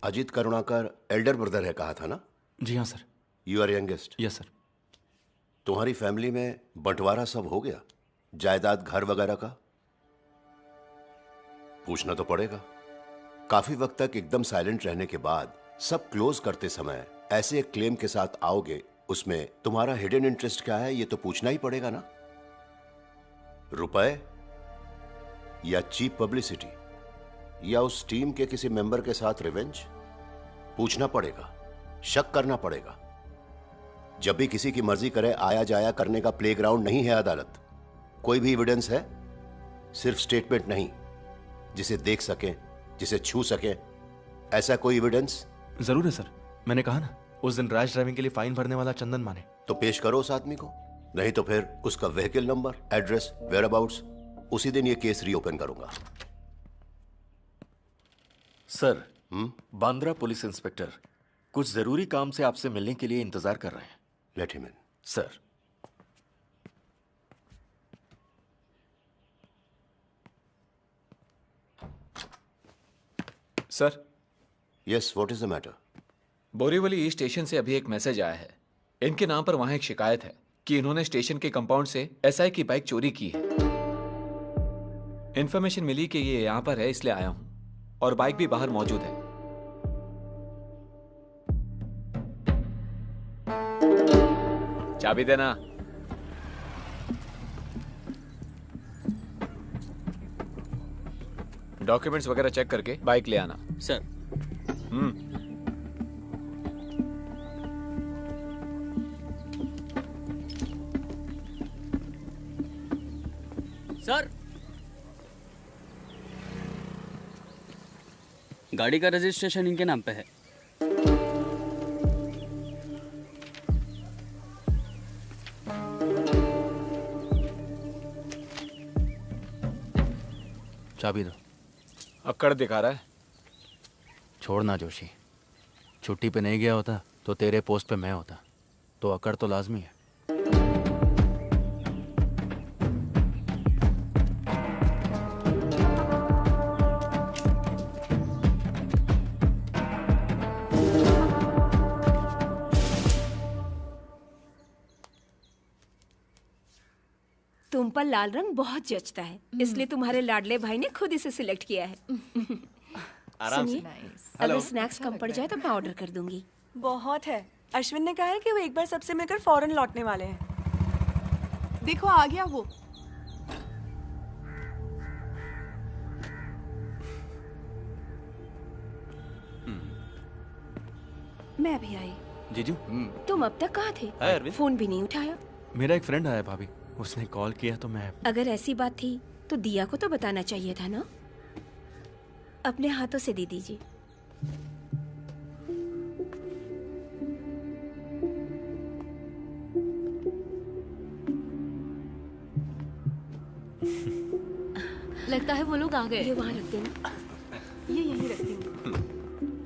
अजीत करुणाकर एल्डर ब्रदर है कहा था ना? जी हाँ sir. You are youngest? Yes sir. तुम्हारी फैमिली में बंटवारा सब हो गया, जायदाद घर वगैरह का? पूछना तो पड़ेगा। काफी वक्त तक एकदम साइलेंट रहने के बाद सब क्लोज करते समय ऐसे एक क्लेम के साथ आओगे, उसमें तुम्हारा हिडन इंटरेस्ट क्या है ये तो पूछना ही पड़ेगा ना। रुपए या चीप पब्लिसिटी या उस टीम के किसी मेंबर के साथ रिवेंज? पूछना पड़ेगा, शक करना पड़ेगा। जब भी किसी की मर्जी करे आया जाया करने का प्लेग्राउंड नहीं है अदालत। कोई भी एविडेंस है, सिर्फ स्टेटमेंट नहीं, जिसे देख सके, जिसे छू सके, ऐसा कोई एविडेंस? जरूर है सर, मैंने कहा ना उस दिन रैश ड्राइविंग के लिए फाइन भरने वाला चंदन माने। तो पेश करो उस आदमी को, नहीं तो फिर उसका व्हीकल नंबर, एड्रेस, वेयरअबाउट्स, उसी दिन ये केस रीओपन करूंगा। सर, बांद्रा पुलिस इंस्पेक्टर कुछ जरूरी काम से आपसे मिलने के लिए इंतजार कर रहे हैं। Let him in. Sir. Sir. Yes, what is the matter? Borivali station से अभी एक मैसेज आया है। इनके नाम पर वहां एक शिकायत है कि इन्होंने स्टेशन के कंपाउंड से एसआई की बाइक चोरी की है। इन्फॉर्मेशन मिली कि ये यहां पर है, इसलिए आया हूं, और बाइक भी बाहर मौजूद है। चाबी देना। डॉक्यूमेंट्स वगैरह चेक करके बाइक ले आना। सर। सर, गाड़ी का रजिस्ट्रेशन इनके नाम पे है। चाबी दो। अक्कड़ दिखा रहा है। छोड़ना जोशी, छुट्टी पे नहीं गया होता तो तेरे पोस्ट पे मैं होता, तो अकड़ तो लाजमी है। तुम पर लाल रंग बहुत जचता है, इसलिए तुम्हारे लाडले भाई ने खुद इसे सिलेक्ट किया है। आराम से। सुनिए, अगर स्नैक्स कम पड़ जाए तो मैं ऑर्डर कर दूंगी। बहुत है। अश्विन ने कहा है कि वो एक बार सबसे मिलकर फौरन लौटने वाले हैं। देखो आ गया वो। मैं भी आई। जीजू। तुम अब तक कहाँ थे? हाय अरविंद। फोन भी नहीं उठाया। मेरा एक फ्रेंड आया भाभी, उसने कॉल किया तो मैं। अगर ऐसी बात थी तो दिया को तो बताना चाहिए था ना। अपने हाथों से दे दीजिए। लगता है वो लोग आ गए। ये वहाँ रख देना। ये यहीं रख दूंगी।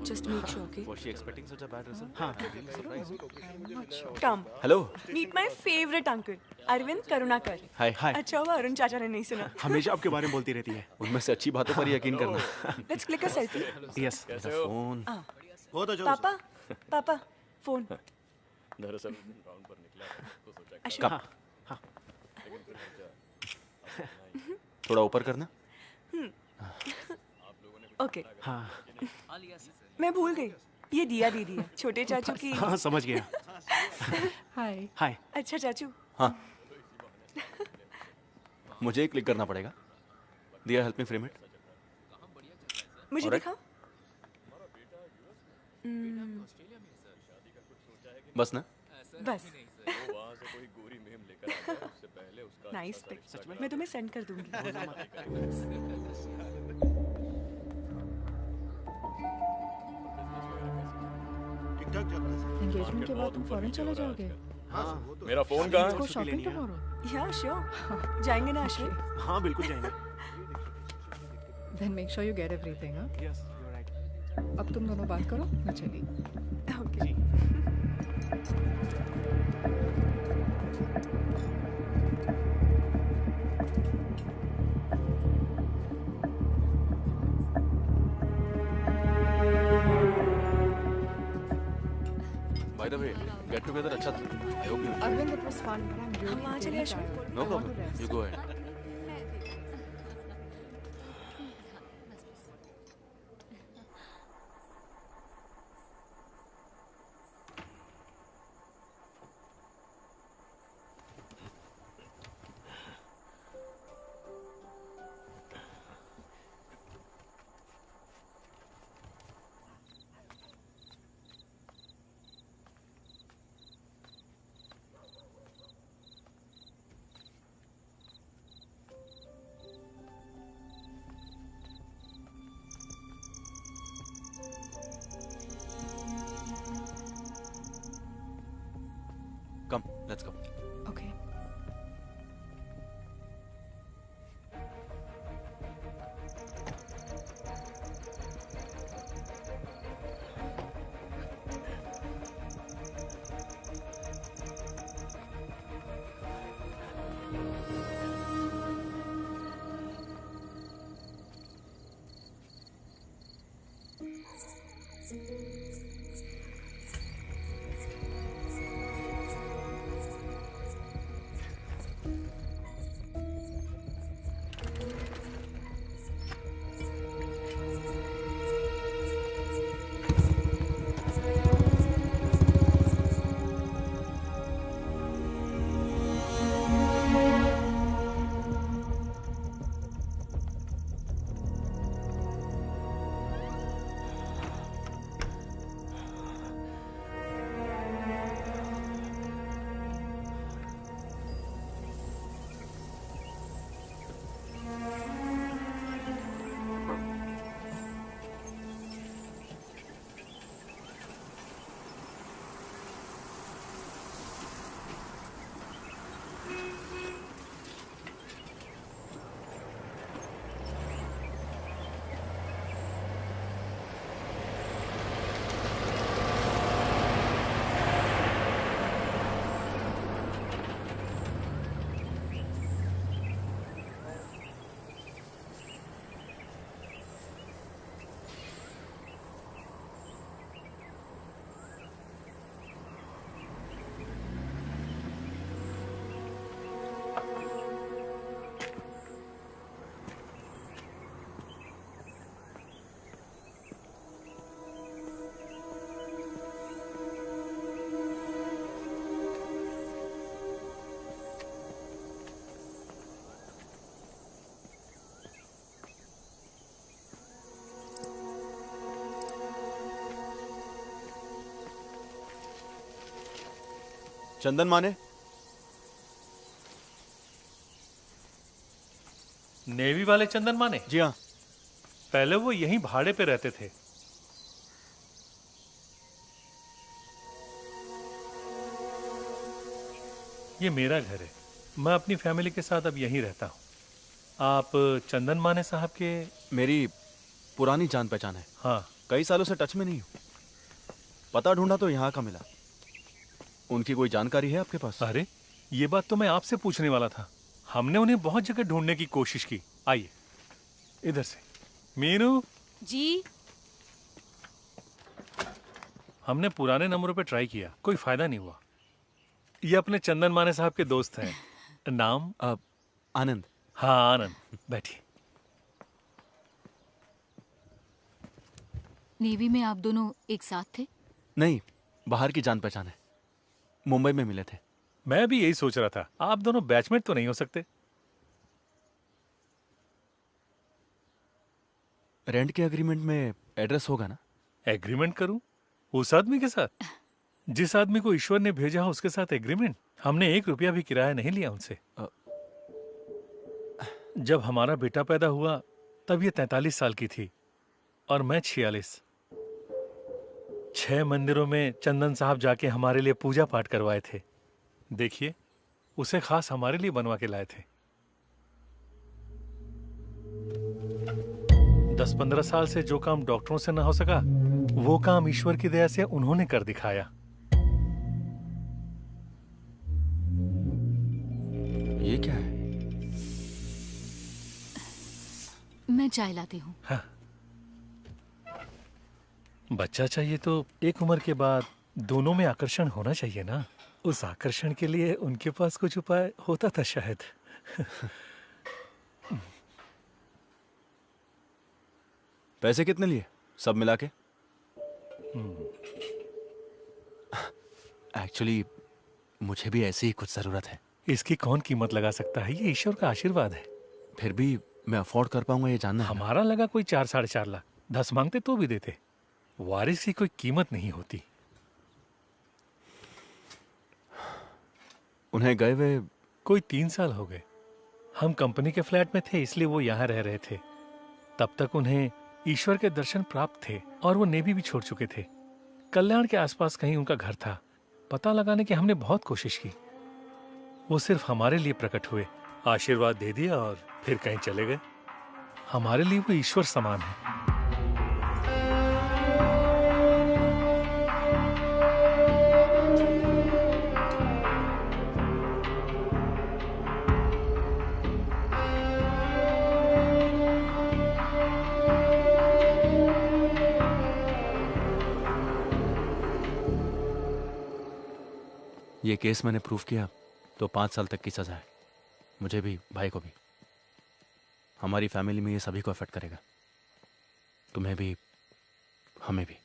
Just make sure, okay? Was she expecting such a bad result? हाँ। Really surprised. Come. Hello. Meet my favorite uncle, Arvind Karunakar. Hi. Hi. अच्छा हुआ अरुण चाचा ने नहीं सुना। हमेशा आपके बारे में बोलती रहती है। उनमें से अच्छी बातों पर यकीन करना। Let's click a selfie. Yes. Phone. हो तो पापा, पापा, फोन। दरअसल राउंड पर निकला तो सोचा अश्विन। हाँ। थोड़ा ऊपर करना। ओके। हाँ। मैं भूल गई, ये दिया दीदी है, छोटे चाचू की। हाँ समझ गया। हाय। हाय। अच्छा चाचू। हाँ। मुझे क्लिक करना पड़ेगा। दिया हेल्प मी फ्रेम इट। मुझे Alright. दिखाओ। बस ना। बस। वहां से कोई गोरी मेम लेकर आ गया उससे पहले उसका नाइस पिक। मैं तुम्हें सेंड कर दूंगी। एंगेजमेंट के बाद तुम फौरन चले जाओगे? हाँ। मेरा फोन कहाँ है? Go shopping tomorrow. या श्योर। जाएंगे ना अश्विन? हाँ बिल्कुल जाएंगे। Then make sure you get everything, हाँ? Yes, you're right. अब तुम दोनों बात करो, मैं चली। Okay. By the way, get together अच्छा था। I hope you. Arvind, it was fun, but I'm really हम वहाँ चले really Ashwin? tired. No I want to problem. rest. You go ahead. Come, let's go. Okay. चंदन माने? Navy वाले चंदन माने? जी हाँ। पहले वो यहीं भाड़े पे रहते थे। ये मेरा घर है। मैं अपनी फैमिली के साथ अब यहीं रहता हूँ। आप चंदन माने साहब के? मेरी पुरानी जान पहचान है। हाँ। कई सालों से टच में नहीं हूँ। पता ढूंढा तो यहाँ का मिला। उनकी कोई जानकारी है आपके पास? अरे ये बात तो मैं आपसे पूछने वाला था। हमने उन्हें बहुत जगह ढूंढने की कोशिश की। आइए इधर से। मीनू जी। हमने पुराने नंबरों पे ट्राई किया, कोई फायदा नहीं हुआ। ये अपने चंदन माने साहब के दोस्त हैं। नाम? आनंद। हाँ आनंद, बैठिए। नेवी में आप दोनों एक साथ थे? नहीं, बाहर की जान पहचान है। मुंबई में मिले थे। मैं भी यही सोच रहा था, आप दोनों बैचमेट तो नहीं हो सकते? रेंट के एग्रीमेंट में एड्रेस होगा ना? एग्रीमेंट करूं? उस आदमी के साथ? जिस आदमी को ईश्वर ने भेजा हो उसके साथ एग्रीमेंट? हमने 1 रुपया भी किराया नहीं लिया उनसे। जब हमारा बेटा पैदा हुआ तब ये 43 साल की थी और मैं 46। 6 मंदिरों में चंदन साहब जाके हमारे लिए पूजा पाठ करवाए थे। देखिए, उसे खास हमारे लिए बनवा के लाए थे। 10-15 साल से जो काम डॉक्टरों से ना हो सका, वो काम ईश्वर की दया से उन्होंने कर दिखाया। ये क्या है? मैं चाय लाती हूँ। हाँ। बच्चा चाहिए तो एक उम्र के बाद दोनों में आकर्षण होना चाहिए ना। उस आकर्षण के लिए उनके पास कुछ उपाय होता था शायद। पैसे कितने लिए सब मिला के? एक्चुअली मुझे भी ऐसी ही कुछ जरूरत है। इसकी कौन कीमत लगा सकता है? ये ईश्वर का आशीर्वाद है। फिर भी मैं अफोर्ड कर पाऊंगा ये जानना है। हमारा लगा कोई 4-4.5 लाख। 10 मांगते तो भी देते। वारिस की कोई कीमत नहीं होती। उन्हें गए हुए कोई 3 साल हो गए। हम कंपनी के फ्लैट में थे इसलिए वो यहाँ रह रहे थे। तब तक उन्हें ईश्वर के दर्शन प्राप्त थे और वो नेवी भी छोड़ चुके थे। कल्याण के आसपास कहीं उनका घर था। पता लगाने की हमने बहुत कोशिश की। वो सिर्फ हमारे लिए प्रकट हुए, आशीर्वाद दे दिया और फिर कहीं चले गए। हमारे लिए वो ईश्वर समान है। ये केस मैंने प्रूफ किया तो 5 साल तक की सजा है। मुझे भी, भाई को भी। हमारी फैमिली में ये सभी को अफेक्ट करेगा। तुम्हें भी, हमें भी।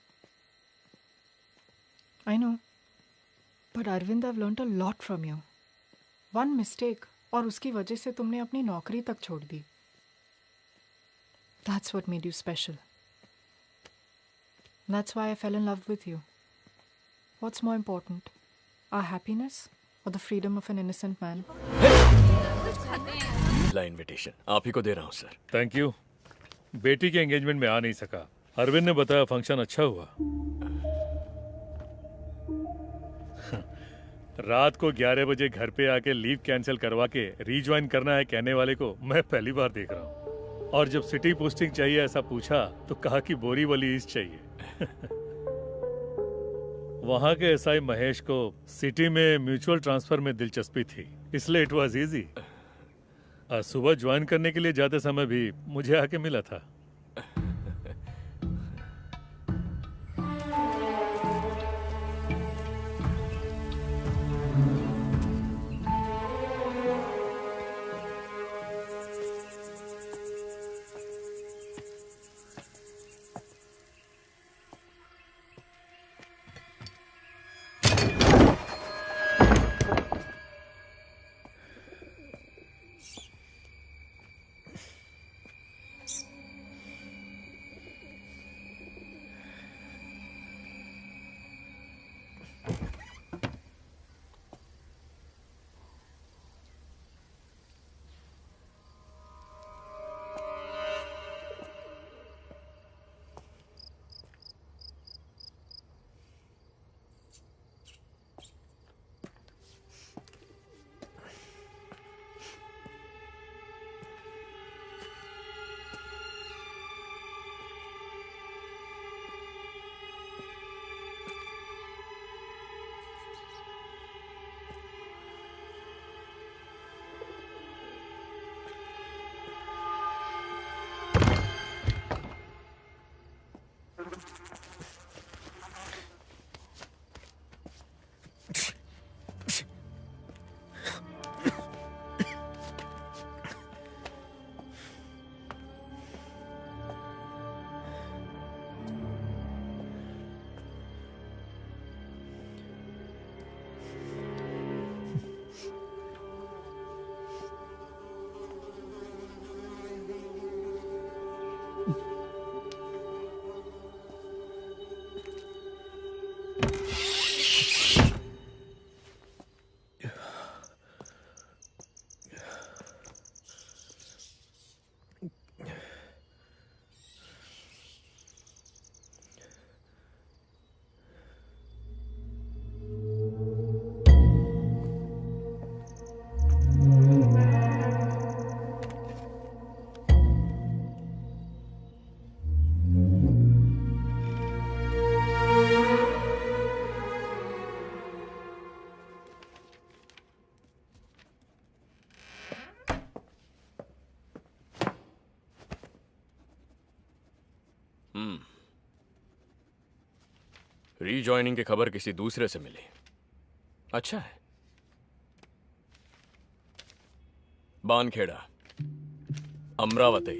I know, but Arvind, I've learned a lot from you. One mistake और उसकी वजह से तुमने अपनी नौकरी तक छोड़ दी। That's what made you special. That's why I fell in love with you. What's more important, our happiness or the freedom of an innocent man? ला इनविटेशन, आप ही को दे रहा हूँ सर। Thank you. बेटी के एंगेजमेंट में आ नहीं सका। अरविंद ने बताया फंक्शन अच्छा हुआ। रात को 11 बजे घर पे आके लीव कैंसिल करवा के रीज्वाइन करना है कहने वाले को मैं पहली बार देख रहा हूँ। और जब सिटी पोस्टिंग चाहिए ऐसा पूछा तो कहा कि बोरीवली ईस्ट चाहिए। वहां के एसआई महेश को सिटी में म्यूचुअल ट्रांसफर में दिलचस्पी थी, इसलिए इट वाज इजी। सुबह ज्वाइन करने के लिए जाते समय भी मुझे आके मिला था। रीजॉइनिंग की खबर किसी दूसरे से मिली। अच्छा है। बानखेड़ा, अमरावती,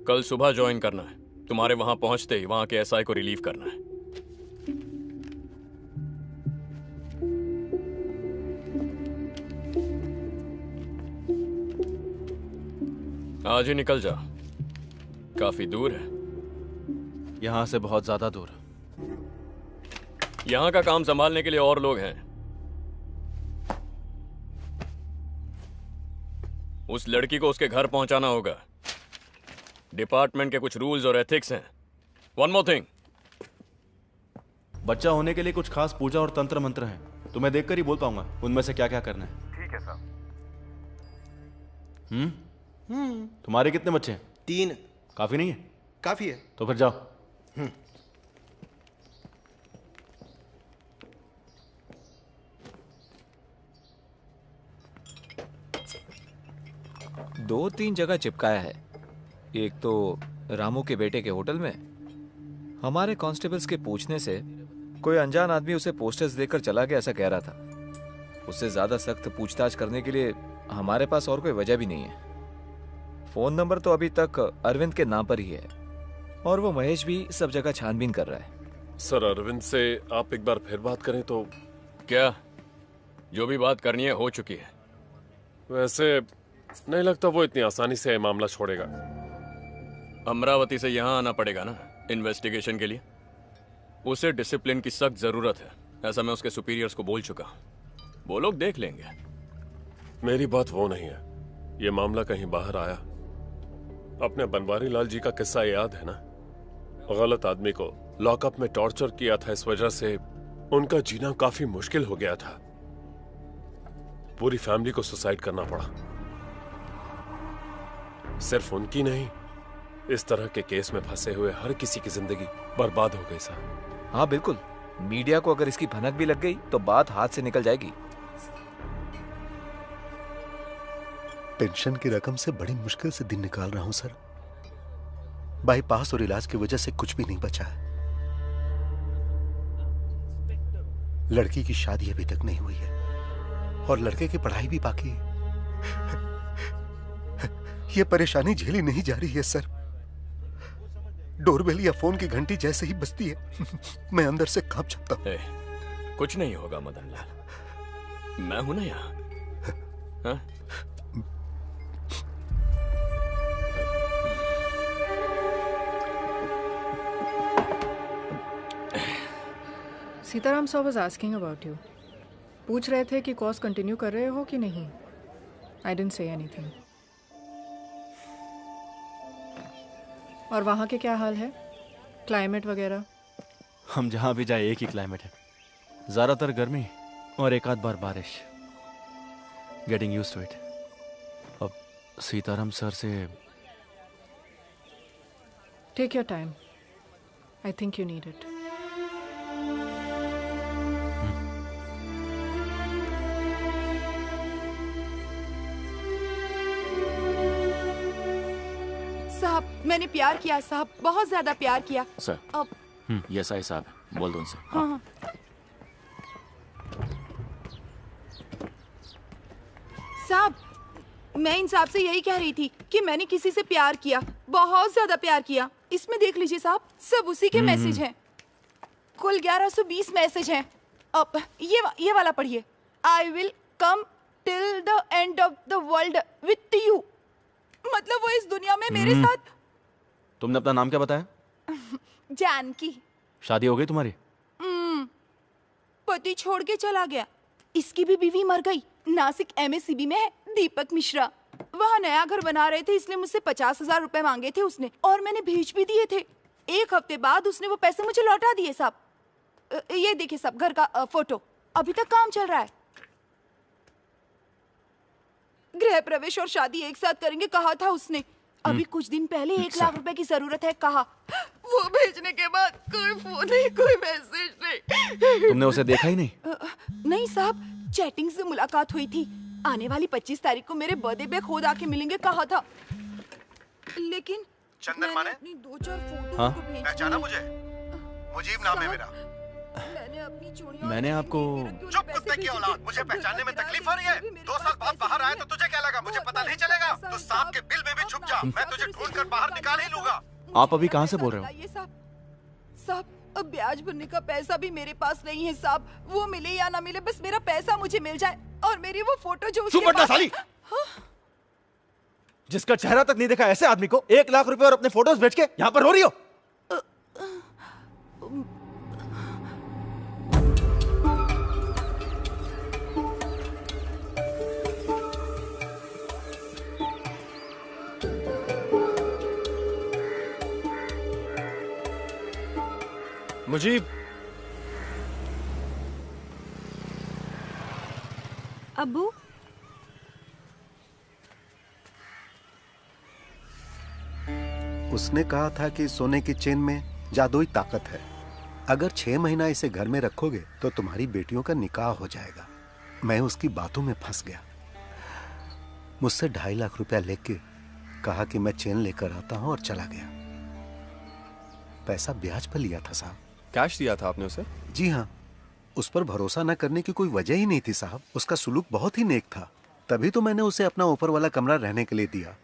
कल सुबह ज्वाइन करना है। तुम्हारे वहां पहुंचते ही वहां के एसआई को रिलीव करना है। आज ही निकल जा, काफी दूर है। यहां से बहुत ज्यादा दूर। यहां का काम संभालने के लिए और लोग हैं। उस लड़की को उसके घर पहुंचाना होगा। डिपार्टमेंट के कुछ रूल्स और एथिक्स हैं। वन मोर थिंग, बच्चा होने के लिए कुछ खास पूजा और तंत्र मंत्र हैं। तुम्हें देखकर ही बोल पाऊंगा उनमें से क्या क्या करना है। ठीक है साहब। तुम्हारे कितने बच्चे हैं? 3। काफी नहीं है? काफी है। तो फिर जाओ। दो तीन जगह चिपकाया है। एक तो रामू के बेटे के होटल में। हमारे कांस्टेबल्स के पूछने से कोई अनजान आदमी उसे पोस्टर्स देकर चला गया, ऐसा कह रहा था। उससे ज्यादा सख्त पूछताछ करने के लिए हमारे पास और कोई वजह भी नहीं है। फोन नंबर तो अभी तक अरविंद के नाम पर ही है और वो महेश भी सब जगह छानबीन कर रहा है। सर, अरविंद से आप एक बार फिर बात करें तो। क्या? जो भी बात करनी है हो चुकी है। वैसे नहीं लगता वो इतनी आसानी से ये मामला छोड़ेगा। अमरावती से यहां आना पड़ेगा ना इन्वेस्टिगेशन के लिए। उसे डिसिप्लिन की सख्त जरूरत है, ऐसा मैं उसके सुपीरियर्स को बोल चुका। वो लोग देख लेंगे। मेरी बात वो नहीं है। ये मामला कहीं बाहर आया। अपने बनवारी लाल जी का किस्सा याद है ना? गलत आदमी को लॉकअप में टॉर्चर किया था, इस वजह से उनका जीना काफी मुश्किल हो गया था। पूरी फैमिली को सुसाइड करना पड़ा। सिर्फ उनकी नहीं, इस तरह के केस में फंसे हुए हर किसी की जिंदगी बर्बाद हो गई साहब। हाँ बिल्कुल, मीडिया को अगर इसकी भनक भी लग गई तो बात हाथ से निकल जाएगी। पेंशन की रकम से बड़ी मुश्किल से दिन निकाल रहा हूं सर। बाईपास और इलाज की वजह से कुछ भी नहीं बचा है। लड़की की शादी अभी तक नहीं हुई है और लड़के की पढ़ाई भी बाकी है। यह परेशानी झेली नहीं जा रही है सर। डोरबेल या फोन की घंटी जैसे ही बजती है मैं अंदर से कांप जाता हूं। कुछ नहीं होगा मदन लाल, मैं हूं ना यहाँ। हाँ? Sitaram sir was asking about you. पूछ रहे थे कि कोर्स कंटिन्यू कर रहे हो कि नहीं। I didn't say anything. और वहाँ के क्या हाल है, क्लाइमेट वगैरह? हम जहाँ भी जाए एक ही क्लाइमेट है, ज़्यादातर गर्मी और एक आध बार बारिश। Getting used to it. अब सीताराम सर से take your time, I think you need it. साहब मैंने प्यार किया साहब, बहुत ज्यादा प्यार किया। सर अब ये SI साहब है, बोल दो उनसे। हाँ। साहब मैं इन साहब से यही कह रही थी कि मैंने किसी से प्यार किया, बहुत ज्यादा प्यार किया। इसमें देख लीजिए साहब, सब उसी के मैसेज हैं। कुल 1120 मैसेज हैं। अब ये वाला पढ़िए। I will come till the end of the world with you. मतलब वो इस दुनिया में मेरे साथ। तुमने अपना नाम क्या बताया? जानकी। शादी हो गई तुम्हारी? पति छोड़ के चला गया। इसकी भी बीवी मर गई। नासिक MSCB में है, दीपक मिश्रा। वहाँ नया घर बना रहे थे, इसलिए मुझसे 50,000 रुपए मांगे थे उसने, और मैंने भेज भी दिए थे। 1 हफ्ते बाद उसने वो पैसे मुझे लौटा दिए साहब। ये देखिए सब घर का फोटो। अभी तक काम चल रहा है। गृह प्रवेश और शादी एक साथ करेंगे कहा था उसने। अभी कुछ दिन पहले 1 लाख रुपए की जरूरत है कहा। वो भेजने के बाद कोई फोन नहीं, कोई मैसेज नहीं। तुमने उसे देखा ही नहीं? नहीं साहब, चैटिंग से मुलाकात हुई थी। आने वाली 25 तारीख को मेरे बर्थडे पे खुद आके मिलेंगे कहा था। लेकिन चंदन माने? अपनी 2-4 फोटो हाँ? को भेज पहचाना दी। मुझे? मुजीब नाम है मेरा। मैंने आपको चुप कुत्ते की औलाद, मुझे पहचानने में तकलीफ हो रही है? 2 साल बाद बाहर आया तो तुझे क्या लगा मुझे पता नहीं चलेगा? तो सांप के बिल में भी छुप जा, मैं तुझे ढूंढ कर बाहर निकाल ही लूंगा। आप अभी कहाँ से बोल रहे हो? ये साहब अब ब्याज भरने का पैसा भी मेरे पास नहीं है साहब। वो मिले या ना मिले, बस मेरा पैसा मुझे मिल जाए। और मेरी वो फोटो जो उसके सुपरटा साली, जिसका चेहरा तक नहीं देखा ऐसे आदमी को 1 लाख रुपए और अपने फोटोज बेच के यहाँ पर रो रही हो? मुजीब, अब्बू उसने कहा था कि सोने की चेन में जादुई ताकत है। अगर 6 महीना इसे घर में रखोगे तो तुम्हारी बेटियों का निकाह हो जाएगा। मैं उसकी बातों में फंस गया। मुझसे 2.5 लाख रुपया लेके कहा कि मैं चेन लेकर आता हूं और चला गया। पैसा ब्याज पर लिया था साहब। कैश दिया था आपने उसे? जी हाँ, उस पर भरोसा न करने की कोई वजह ही नहीं थी साहब। उसका सुलूक बहुत ही नेक था, तभी तो मैंने उसे अपना ऊपर वाला कमरा रहने के लिए दिया।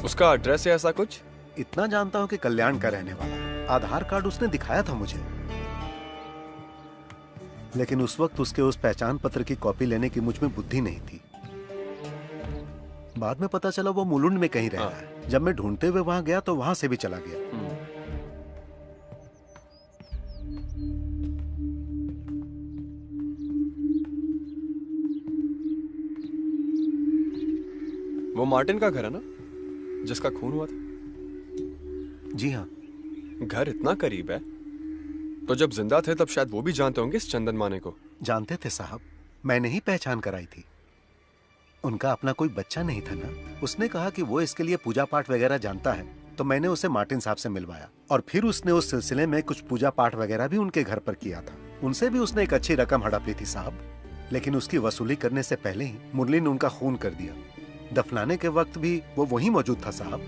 उसका एड्रेस है ऐसा कुछ? इतना जानता हूं कि कल्याण का रहने वाला। आधार कार्ड उसने दिखाया था मुझे, लेकिन उस वक्त उसके उस पहचान पत्र की कॉपी लेने की मुझ में बुद्धि नहीं थी। बाद में पता चला वो मुलुंड में कहीं रह रहा है। जब मैं ढूंढते हुए वहां गया तो वहां से भी चला गया। वो मार्टिन का घर है ना, जिसका खून हुआ था? जी हाँ। घर इतना करीब है तो जब जिंदा थे तब शायद वो भी जानते होंगे इस चंदन माने को। जानते थे साहब, मैंने ही पहचान कराई थी। उनका अपना कोई बच्चा नहीं था ना। उसने कहा कि वो इसके लिए पूजा पाठ वगैरह जानता है, तो मैंने उसे मार्टिन साहब से मिलवाया और फिर उसने उस सिलसिले में कुछ पूजा पाठ वगैरह भी उनके घर पर किया था। उनसे भी उसने एक अच्छी रकम हड़प ली थी साहब, लेकिन उसकी वसूली करने से पहले ही मुरली ने उनका खून कर दिया। दफनाने के वक्त भी वो वहीं मौजूद था साहब।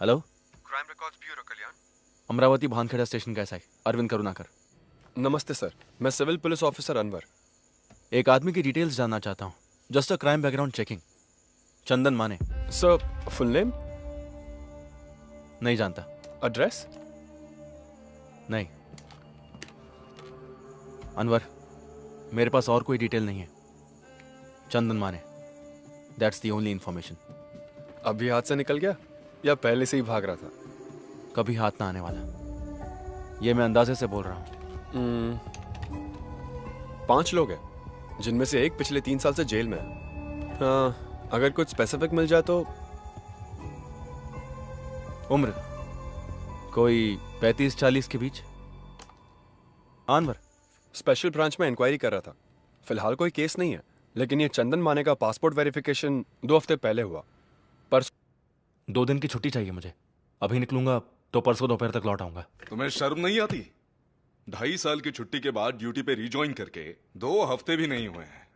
हेलो, क्राइम रिकॉर्ड्स ब्यूरो कल्याण। अमरावती भानखेड़ा स्टेशन का एसआई अरविंद करुणाकर। नमस्ते सर, मैं सिविल पुलिस ऑफिसर अनवर। एक आदमी की डिटेल्स जानना चाहता हूँ। Just a crime background checking. Chandan Mane. Sir, full name? नहीं जानता। एड्रेस? नहीं अनवर, मेरे पास और कोई डिटेल नहीं है। चंदन माने, दैट्स द ओनली इंफॉर्मेशन। अभी हाथ से निकल गया या पहले से ही भाग रहा था? कभी हाथ ना आने वाला, ये मैं अंदाजे से बोल रहा हूँ। 5 लोग हैं, जिनमें से एक पिछले 3 साल से जेल में है। हाँ, अगर कुछ स्पेसिफिक मिल जाए तो। उम्र कोई 35-40 के बीच। अनवर, स्पेशल ब्रांच में इंक्वायरी कर रहा था। फिलहाल कोई केस नहीं है, लेकिन ये चंदन माने का पासपोर्ट वेरिफिकेशन 2 हफ्ते पहले हुआ। परसों 2 दिन की छुट्टी चाहिए मुझे। अभी निकलूंगा तो परसों दोपहर तक लौट आऊंगा। तुम्हें शर्म नहीं आती? 2.5 साल की छुट्टी के बाद ड्यूटी पे रिज्वाइन करके 2 हफ्ते भी नहीं हुए हैं।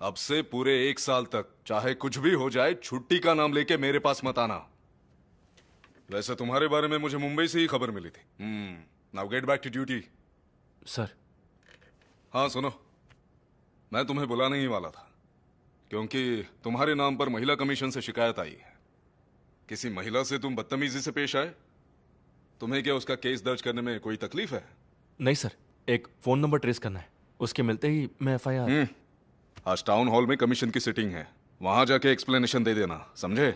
अब से पूरे 1 साल तक चाहे कुछ भी हो जाए, छुट्टी का नाम लेके मेरे पास मत आना। वैसे तुम्हारे बारे में मुझे मुंबई से ही खबर मिली थी। Now get back to duty. Sir. हाँ सुनो, मैं तुम्हें बुलाने ही वाला था, क्योंकि तुम्हारे नाम पर महिला कमीशन से शिकायत आई है। किसी महिला से तुम बदतमीजी से पेश आए। तुम्हें क्या उसका केस दर्ज करने में कोई तकलीफ है? नहीं सर, एक फोन नंबर ट्रेस करना है, उसके मिलते ही मैं FIR। आज टाउन हॉल में कमीशन की सिटिंग है, वहां जाके एक्सप्लेनेशन दे देना, समझे?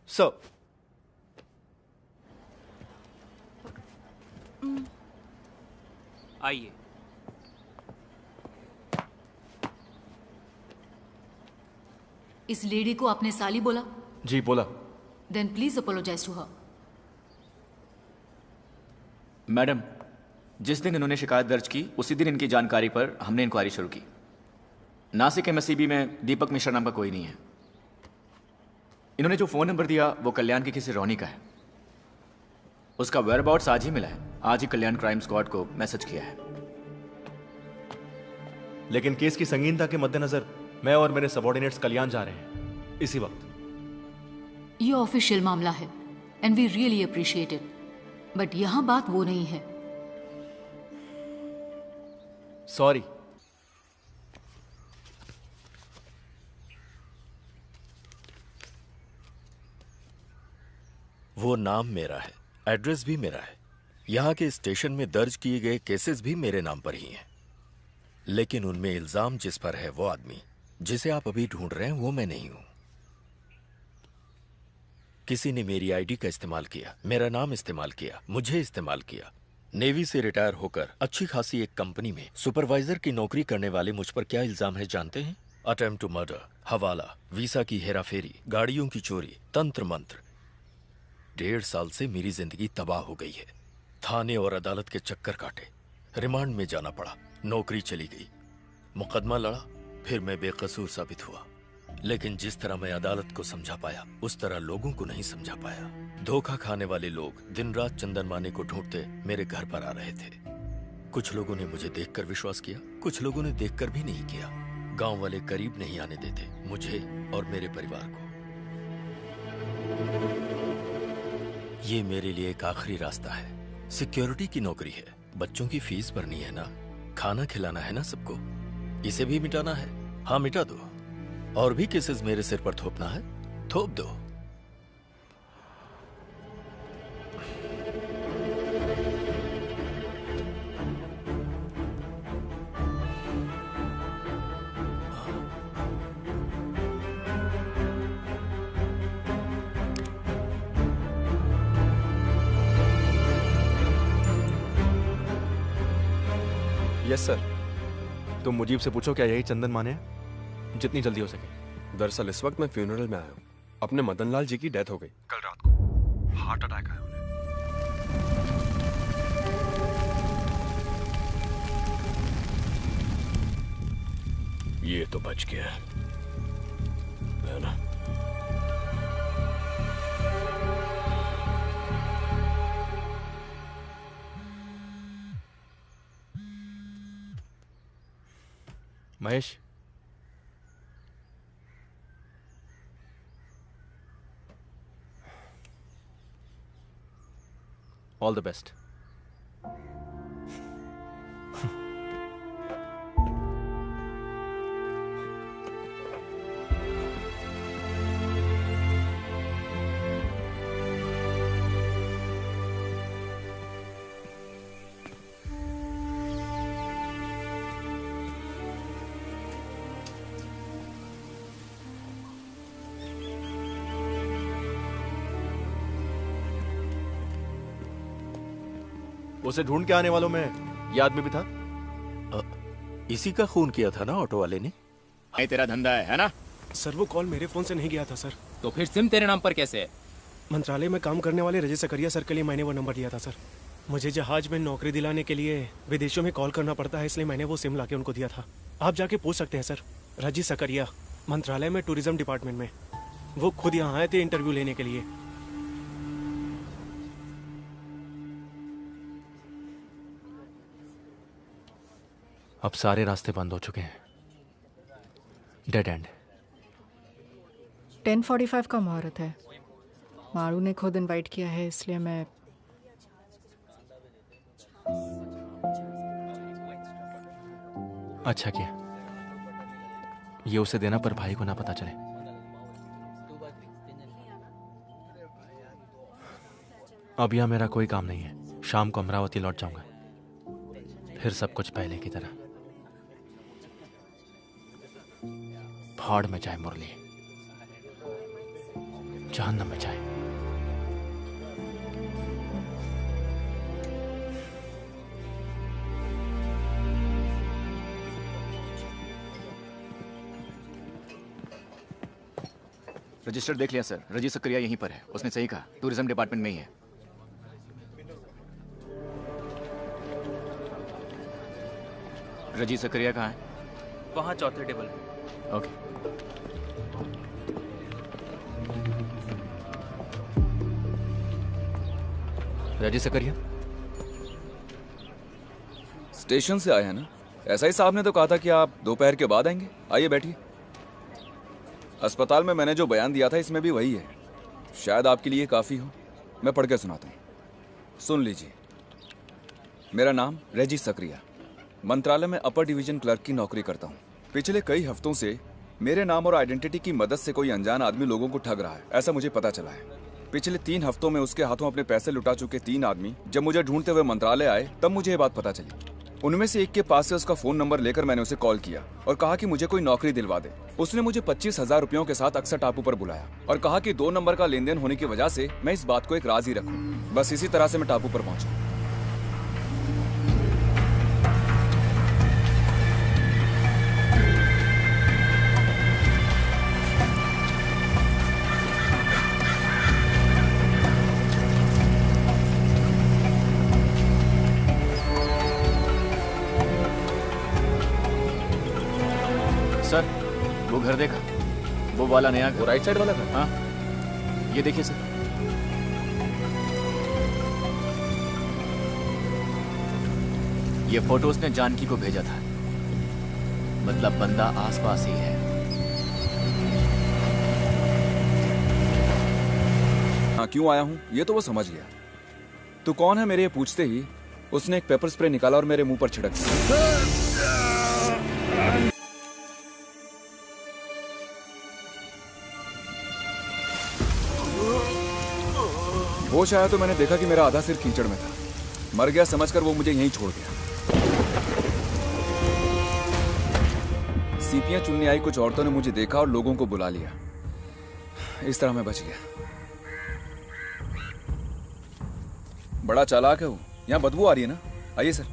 सर। आइए। इस लेडी को आपने साली बोला? जी बोला। Then please apologise to her. Madam, जिस दिन इन्होंने शिकायत दर्ज की उसी दिन इनकी जानकारी पर हमने इंक्वायरी शुरू की। नासिक MSCB में दीपक मिश्रा नाम का कोई नहीं है। इन्होंने जो फोन नंबर दिया वो कल्याण की किसी रोनी का है। उसका वेयरअबाउट्स आज ही मिला है। आज ही कल्याण क्राइम स्क्वाड को मैसेज किया है। लेकिन केस की संगीनता के मद्देनजर मैं और मेरे सबॉर्डिनेट्स कल्याण जा रहे हैं इसी वक्त। ये ऑफिशियल मामला है and we really appreciate it, but यहां बात वो नहीं है। सॉरी। वो नाम मेरा है, एड्रेस भी मेरा है, यहाँ के स्टेशन में दर्ज किए गए केसेस भी मेरे नाम पर ही हैं। लेकिन उनमें इल्जाम जिस पर है वो आदमी जिसे आप अभी ढूंढ रहे हैं वो मैं नहीं हूं। किसी ने मेरी आईडी का इस्तेमाल किया, मेरा नाम इस्तेमाल किया, मुझे इस्तेमाल किया। नेवी से रिटायर होकर अच्छी खासी एक कंपनी में सुपरवाइजर की नौकरी करने वाले मुझ पर क्या इल्जाम है जानते हैं? अटेम्प्ट टू मर्डर, हवाला, वीसा की हेराफेरी, गाड़ियों की चोरी, तंत्र मंत्र। 1.5 साल से मेरी जिंदगी तबाह हो गई है। थाने और अदालत के चक्कर काटे, रिमांड में जाना पड़ा, नौकरी चली गई, मुकदमा लड़ा, फिर मैं बेकसूर साबित हुआ। लेकिन जिस तरह मैं अदालत को समझा पाया उस तरह लोगों को नहीं समझा पाया। धोखा खाने वाले लोग दिन रात चंदन माने को ढूंढते मेरे घर पर आ रहे थे। कुछ लोगों ने मुझे देखकर विश्वास किया, कुछ लोगों ने देखकर भी नहीं किया। गांव वाले करीब नहीं आने देते मुझे और मेरे परिवार को। ये मेरे लिए एक आखिरी रास्ता है। सिक्योरिटी की नौकरी है, बच्चों की फीस भरनी है ना, खाना खिलाना है ना सबको। इसे भी मिटाना है? हाँ मिटा दो। और भी केसेस मेरे सिर पर थोपना है? थोप दो। Yes sir. तुम मुजीब से पूछो क्या यही चंदन माने हैं? जितनी जल्दी हो सके। दरअसल इस वक्त मैं फ्यूनरल में आया हूँ। अपने मदनलाल जी की डेथ हो गई कल रात को, हार्ट अटैक आया उन्हें। ये तो बच गया है ना? Mahesh, all the best. उसे ढूंढ के आने वालों में ये आदमी भी था। इसी का खून किया था ना ऑटो वाले ने। ये तेरा धंधा है ना? सर वो कॉल मेरे फोन से नहीं गया था सर। तो फिर सिम तेरे नाम पर कैसे है? मंत्रालय में काम करने वाले रजत सकरिया सर के लिए मैंने वो नंबर दिया था सर। मुझे जहाज में नौकरी दिलाने के लिए विदेशों में कॉल करना पड़ता है, इसलिए मैंने वो सिम लाके उनको दिया था। आप जाके पूछ सकते हैं सर। रजत सकरिया, मंत्रालय में टूरिज्म डिपार्टमेंट में। वो खुद यहाँ आए थे इंटरव्यू लेने के लिए। अब सारे रास्ते बंद हो चुके हैं। Dead and. 10:45 का मुहूर्त है। मारू ने खुद इनवाइट किया है, इसलिए मैं अच्छा किया। ये उसे देना पर भाई को ना पता चले। अब यहां मेरा कोई काम नहीं है। शाम को अमरावती लौट जाऊंगा, फिर सब कुछ पहले की तरह। भाड़ में जाए मुरली, जहन्नम में जाए। रजिस्टर देख लिया सर। रजत सकरिया यहीं पर है। उसने सही कहा, टूरिज्म डिपार्टमेंट में ही है। रजत सकरिया कहाँ है? वहां चौथे टेबल पे। ओके। रजत सकरिया स्टेशन से आए हैं ना? ऐसा ही साहब ने तो कहा था कि आप दोपहर के बाद आएंगे। आइए बैठिए। अस्पताल में मैंने जो बयान दिया था इसमें भी वही है। शायद आपके लिए काफ़ी हो। मैं पढ़ के सुनाता हूँ, सुन लीजिए। मेरा नाम रजत सकरिया, मंत्रालय में अपर डिवीजन क्लर्क की नौकरी करता हूँ। पिछले कई हफ्तों से मेरे नाम और आइडेंटिटी की मदद से कोई अनजान आदमी लोगों को ठग रहा है, ऐसा मुझे पता चला है। पिछले 3 हफ्तों में उसके हाथों अपने पैसे लुटा चुके 3 आदमी जब मुझे ढूंढते हुए मंत्रालय आए, तब मुझे ये बात पता चली। उनमें से एक के पास से उसका फोन नंबर लेकर मैंने उसे कॉल किया और कहा कि मुझे कोई नौकरी दिलवा दे। उसने मुझे 25,000 रुपयों के साथ अक्सर टापू पर बुलाया और कहा कि 2 नंबर का लेन देन होने की वजह से मैं इस बात को एक राज ही रखूं। बस इसी तरह से मैं टापू पर पहुंचा। सर वो घर देखा? वो वाला नया घर, राइट साइड वाला घर? हाँ ये देखिए सर। ये फोटो उसने जानकी को भेजा था। मतलब बंदा आसपास ही है। हाँ क्यों आया हूँ ये तो वो समझ गया। तू कौन है मेरे ये पूछते ही उसने एक पेपर स्प्रे निकाला और मेरे मुंह पर छिड़क दिया। होश आया तो मैंने देखा कि मेरा आधा सिर कीचड़ में था। मर गया समझकर वो मुझे यहीं छोड़ गया। सीपियां चुनने आई कुछ औरतों ने मुझे देखा और लोगों को बुला लिया। इस तरह मैं बच गया। बड़ा चालाक है वो। यहाँ बदबू आ रही है ना? आइए सर।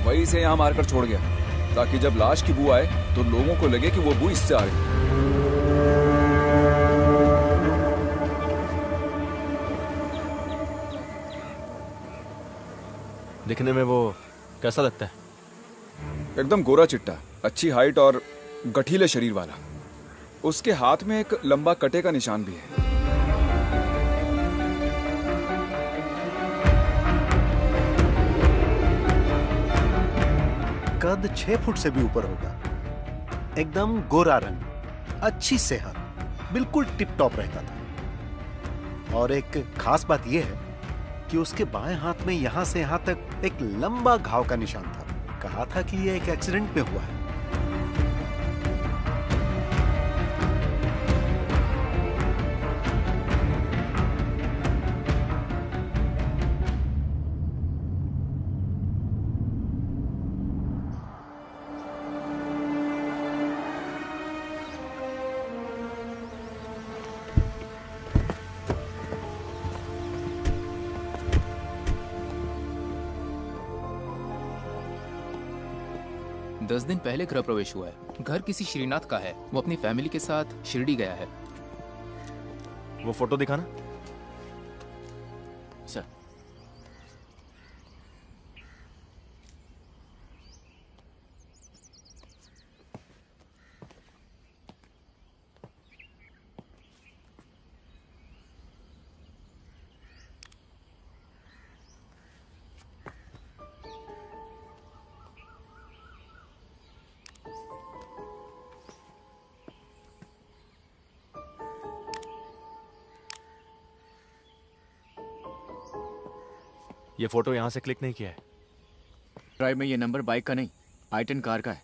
वही इसे यहाँ मारकर छोड़ गया ताकि जब लाश की बू आए तो लोगों को लगे कि वो बू इससे आ रही है। दिखने में वो कैसा लगता है? एकदम गोरा चिट्टा, अच्छी हाइट और गठीले शरीर वाला। उसके हाथ में एक लंबा कटे का निशान भी है। कद 6 फुट से भी ऊपर होगा। एकदम गोरा रंग, अच्छी सेहत, बिल्कुल टिप टॉप रहता था। और एक खास बात यह है कि उसके बाएं हाथ में यहां से यहां तक एक लंबा घाव का निशान था। कहा था कि यह एक एक्सीडेंट में हुआ है। 10 दिन पहले गृह प्रवेश हुआ है। घर किसी श्रीनाथ का है, वो अपनी फैमिली के साथ शिरडी गया है। वो फोटो दिखाना। सर, ये फोटो यहां से क्लिक नहीं किया है। ड्राइव में ये नंबर बाइक का नहीं, i10 कार का है।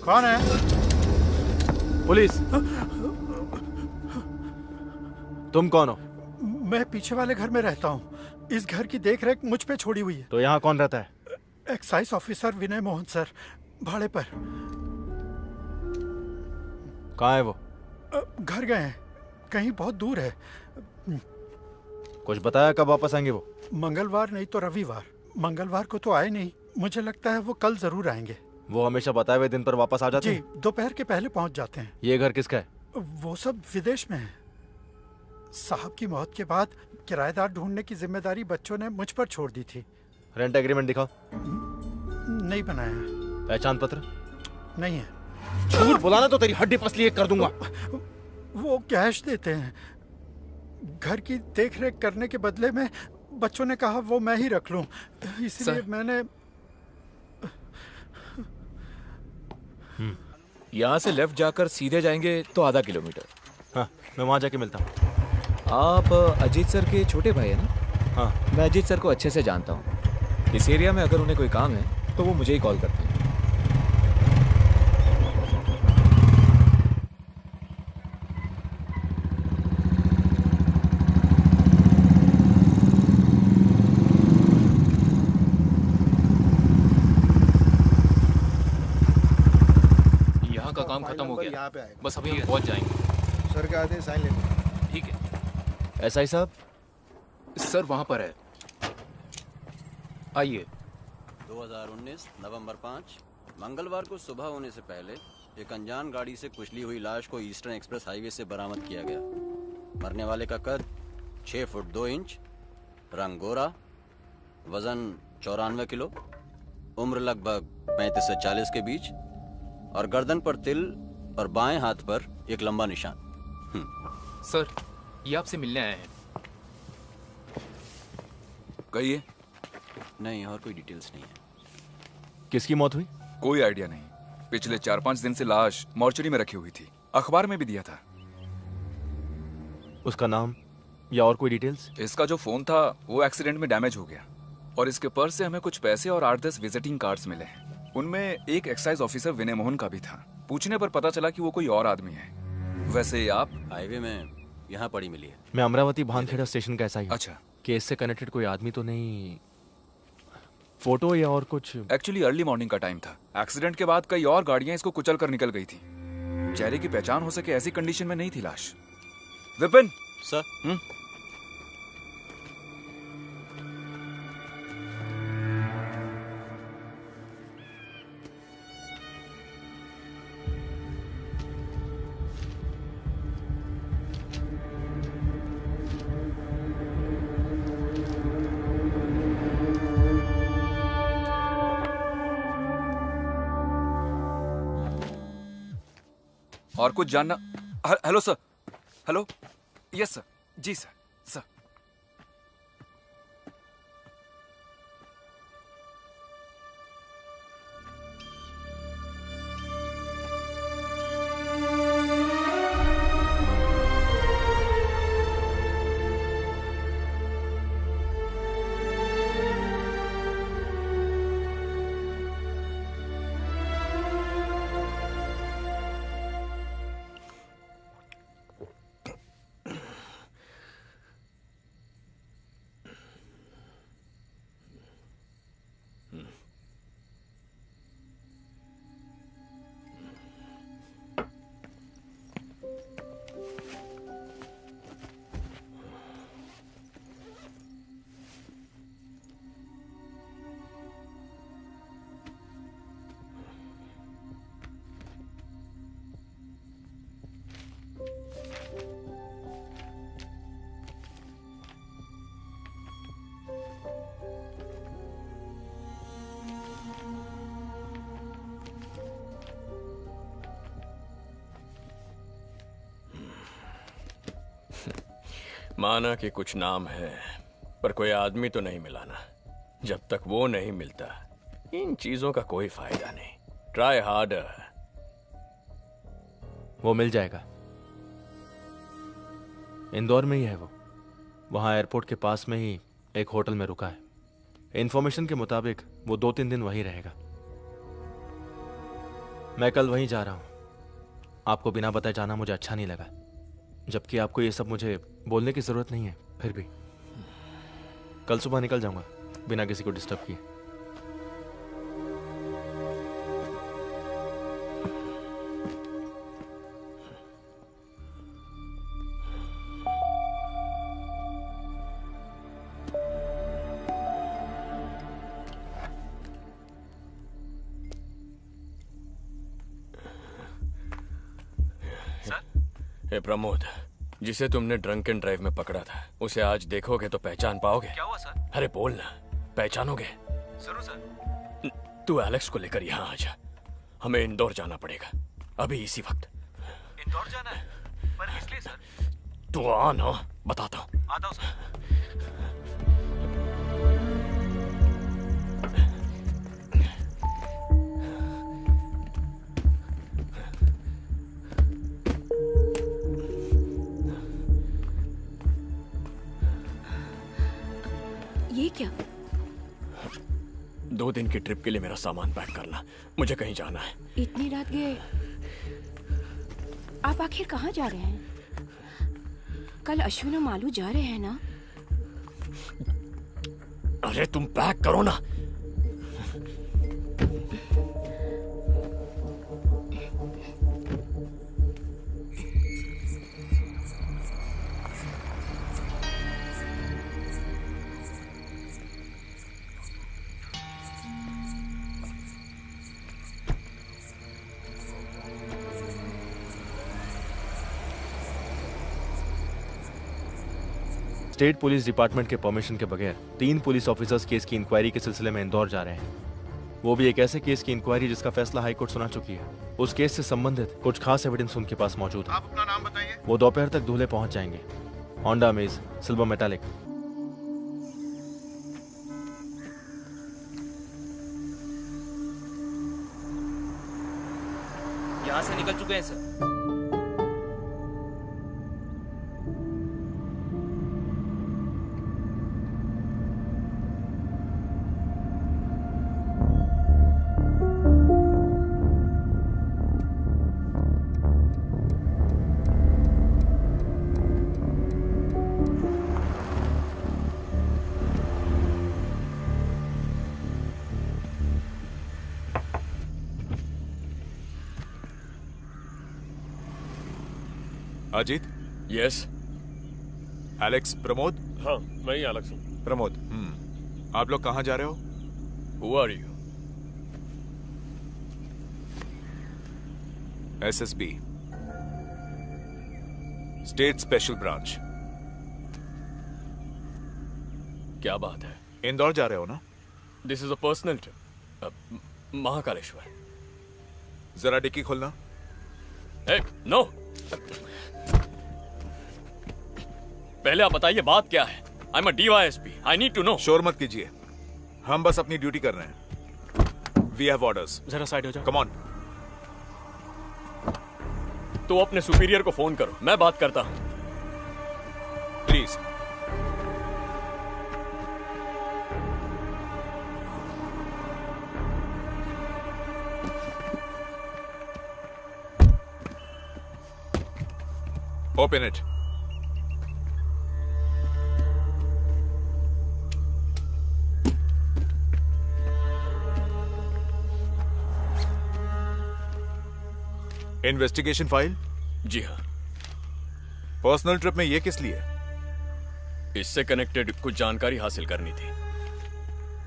कौन है? पुलिस। तुम कौन हो? मैं पीछे वाले घर में रहता हूँ। इस घर की देखरेख मुझ पे छोड़ी हुई है। तो यहाँ कौन रहता है? एक्साइज ऑफिसर विनय मोहन सर, भाड़े पर। कहाँ है वो? घर गए हैं, कहीं बहुत दूर है। कुछ बताया कब वापस आएंगे वो? मंगलवार नहीं तो रविवार। मंगलवार को तो आए नहीं, मुझे लगता है वो कल जरूर आएंगे। वो हमेशा बताए हुए दिन पर वापस आ जाते जी, हैं? दोपहर के पहले पहुंच जाते हैं। ये घर किसका है? वो सब विदेश में है। साहब की मौत के बाद किराएदार ढूंढने की जिम्मेदारी बच्चों ने मुझ पर छोड़ दी थी। रेंट एग्रीमेंट दिखाओ। नहीं बनाया है। पहचान पत्र? नहीं है। झूठ बोला तो तेरी हड्डी पसली एक कर दूंगा। वो कैश देते हैं। घर की देखरेख करने के बदले में बच्चों ने कहा वो मैं ही रख लूं, इसलिए मैंने। यहाँ से लेफ्ट जाकर सीधे जाएंगे तो आधा किलोमीटर। हाँ, मैं वहाँ जाके मिलता हूँ। आप अजीत सर के छोटे भाई है ना? हाँ। मैं अजीत सर को अच्छे से जानता हूँ। इस एरिया में अगर उन्हें कोई काम है तो वो मुझे ही कॉल करते हैं। यहाँ का काम खत्म हो गया, बस अभी पहुँच जाएंगे। सर के आते साइन लेते। ठीक है। एसआई साहब, सर वहाँ पर है, आइए। 2019 नवंबर 5 मंगलवार को सुबह होने से पहले एक अनजान गाड़ी से कुचली हुई लाश को ईस्टर्न एक्सप्रेस हाईवे से बरामद किया गया। मरने वाले का कद 6 फुट 2 इंच, रंग गोरा, वजन 94 किलो, उम्र लगभग 35 से 40 के बीच और गर्दन पर तिल और बाएं हाथ पर एक लंबा निशान। सर, ये आपसे मिलने आए हैं। कहिए। नहीं, और कोई डिटेल्स नहीं है। किसकी मौत हुई? कोई आइडिया नहीं। पिछले 4-5 दिन से लाश मॉर्चरी में रखी हुई थी, अखबार में भी दिया था। उसका नाम या और कोई डिटेल्स? इसका जो फोन था वो एक्सीडेंट में डैमेज हो गया और इसके पर्स से हमें कुछ पैसे और 8-10 विजिटिंग कार्ड्स मिले हैं। उनमें एक एक्साइज ऑफिसर विनय मोहन का भी था। पूछने पर पता चला कि वो कोई और आदमी है। वैसे आप? हाईवे में यहाँ पड़ी मिली है। मैं अमरावती भानखेड़ा स्टेशन का एसआई हूं। अच्छा। केस से कनेक्टेड कोई आदमी तो नहीं? फोटो या और कुछ? एक्चुअली अर्ली मॉर्निंग का टाइम था। एक्सीडेंट के बाद कई और गाड़ियां इसको कुचल कर निकल गई थी। चेहरे की पहचान हो सके ऐसी कंडीशन में नहीं थी लाश। विपिन सर। और कुछ जानना? Hello sir. Hello. Yes sir. जी सर। सर। माना कि कुछ नाम है पर कोई आदमी तो नहीं मिला ना। जब तक वो नहीं मिलता इन चीजों का कोई फायदा नहीं। Try harder. वो मिल जाएगा। इंदौर में ही है वो। वहां एयरपोर्ट के पास में ही एक होटल में रुका है। इंफॉर्मेशन के मुताबिक वो 2-3 दिन वहीं रहेगा। मैं कल वहीं जा रहा हूं। आपको बिना बताए जाना मुझे अच्छा नहीं लगा, जबकि आपको ये सब मुझे बोलने की जरूरत नहीं है। फिर भी कल सुबह निकल जाऊंगा बिना किसी को डिस्टर्ब किए। हे प्रमोद, जिसे तुमने ड्रंक एंड ड्राइव में पकड़ा था उसे आज देखोगे तो पहचान पाओगे। क्या हुआ सर? अरे बोल ना, पहचानोगे? जरूर सर। तू एलेक्स को लेकर यहाँ आ जा। हमें इंदौर जाना पड़ेगा, अभी इसी वक्त। इंदौर जाना है? पर इसलिए सर? तू आ ना, बताता हूँ। आता हूँ सर। ये क्या? 2 दिन की ट्रिप के लिए मेरा सामान पैक करना, मुझे कहीं जाना है। इतनी रात गए, आप आखिर कहाँ जा रहे हैं? कल अश्विन और मालू जा रहे हैं ना? अरे तुम पैक करो ना। स्टेट पुलिस डिपार्टमेंट के परमिशन के बगैर 3 पुलिस ऑफिसर्स केस की इंक्वायरी के सिलसिले में इंदौर जा रहे हैं। वो भी एक ऐसे केस की इंक्वायरी जिसका फैसला हाई कोर्ट सुना चुकी है। उस केस से संबंधित कुछ खास एविडेंस उनके पास मौजूद है। आप अपना नाम बताइए। वो दोपहर तक धुले पहुंच जाएंगे। Honda amaze, silver metallic. यहाँ से निकल चुके हैं sir. Ajit. Yes. Alex Pramod. हाँ, मैं ही एलेक्स हूँ। प्रमोद। आप लोग कहाँ जा रहे हो? Who are you? SSB, state special branch. क्या बात है? इंदौर जा रहे हो ना? This is a personal trip. Mahakaleshwar. जरा डिक्की खोलना। नो। पहले आप बताइए बात क्या है? I am a DYSP। I need to know. शोर मत कीजिए, हम बस अपनी ड्यूटी कर रहे हैं। We have orders. जरा साइड हो जाओ। Come on. तो अपने सुपीरियर को फोन करो, मैं बात करता हूं। Please. Open it. Investigation file? जी हाँ। पर्सनल ट्रिप में ये किस लिए? इससे कनेक्टेड कुछ जानकारी हासिल करनी थी।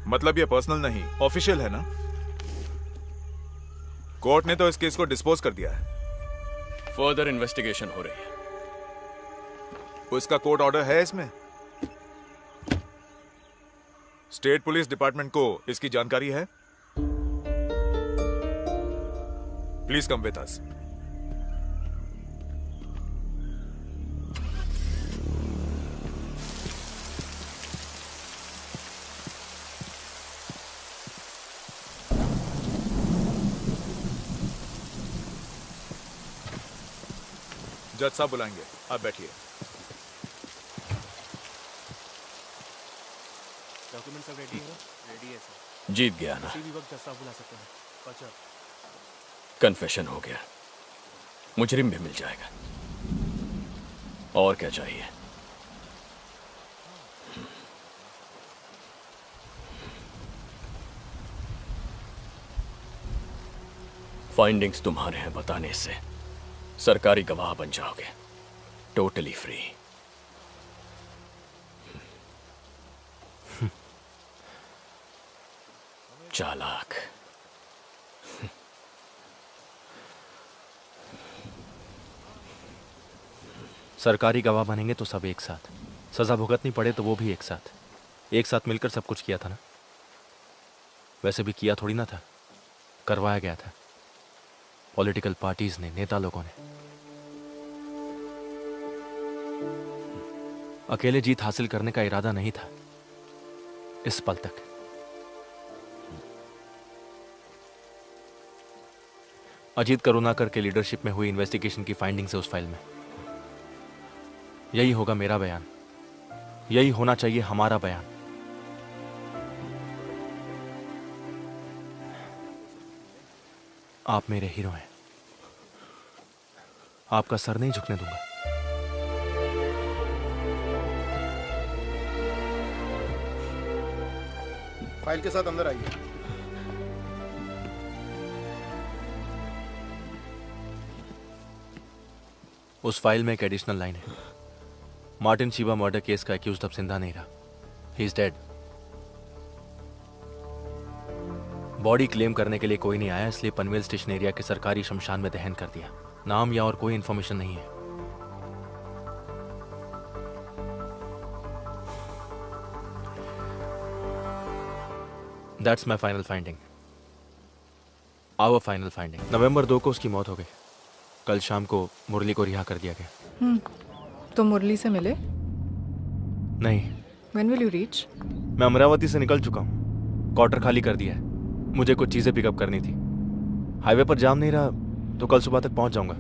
मतलब ये पर्सनल नहीं, ऑफिशियल है ना? कोर्ट ने तो इस केस को डिस्पोज कर दिया है। फर्दर इन्वेस्टिगेशन हो रही है। उसका कोर्ट ऑर्डर है इसमें? स्टेट पुलिस डिपार्टमेंट को इसकी जानकारी है? Please come with us. जज साहब बुलाएंगे, आप बैठिए। डॉक्यूमेंट सब रेडी है? रेडी है सर। जीत गया ना? किसी भी वक्त जज साहब बुला सकते हैं। अच्छा। कन्फेशन हो गया, मुजरिम भी मिल जाएगा। और क्या चाहिए? फाइंडिंग्स तुम्हारे हैं, बताने से सरकारी गवाह बन जाओगे, टोटली फ्री। चालाक। सरकारी गवाह बनेंगे तो सब एक साथ, सजा भुगतनी पड़े तो वो भी एक साथ मिलकर सब कुछ किया था ना? वैसे भी किया थोड़ी ना था, करवाया गया था। पॉलिटिकल पार्टीज ने, नेता लोगों ने। अकेले जीत हासिल करने का इरादा नहीं था इस पल तक। अजीत करुणाकर के लीडरशिप में हुई इन्वेस्टिगेशन की फाइंडिंग्स है उस फाइल में। यही होगा मेरा बयान, यही होना चाहिए हमारा बयान। आप मेरे हीरो हैं, आपका सर नहीं झुकने दूंगा। फाइल के साथ अंदर आइए। उस फाइल में एक एडिशनल लाइन है, मार्टिन शिवा मर्डर केस का एक्यूज्ड अब जिंदा नहीं रहा, he is dead. Body claim करने के लिए कोई नहीं आया, इसलिए पनवेल स्टेशन एरिया के सरकारी शमशान में दहन कर दिया। नाम या और कोई इंफॉर्मेशन नहीं है। That's my final finding, our final finding. November 2 को उसकी मौत हो गई। कल शाम को मुरली को रिहा कर दिया गया। तो मुरली से मिले? नहीं। When will you reach? मैं अमरावती से निकल चुका हूँ, क्वार्टर खाली कर दिया है। मुझे कुछ चीजें पिकअप करनी थी। हाईवे पर जाम नहीं रहा तो कल सुबह तक पहुंच जाऊंगा।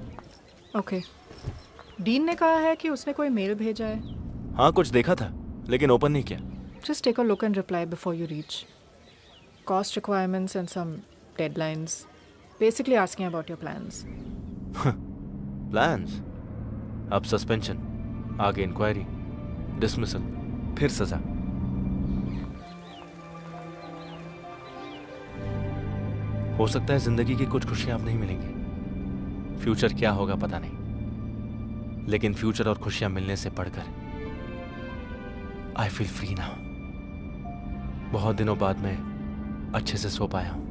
ओके। डीन ने कहा है कि उसने कोई मेल भेजा है। हाँ, कुछ देखा था लेकिन ओपन नहीं किया। Just take a look and reply before you reach. Cost requirements and some deadlines. Basically asking about your plans. Plans? अब सस्पेंशन, आगे इंक्वायरी, डिसमिसल, फिर सजा। हो सकता है जिंदगी की कुछ खुशियां अब नहीं मिलेंगी। फ्यूचर क्या होगा पता नहीं, लेकिन फ्यूचर और खुशियां मिलने से बढ़कर आई फील फ्री नाउ। बहुत दिनों बाद मैं अच्छे से सो पाया हूं।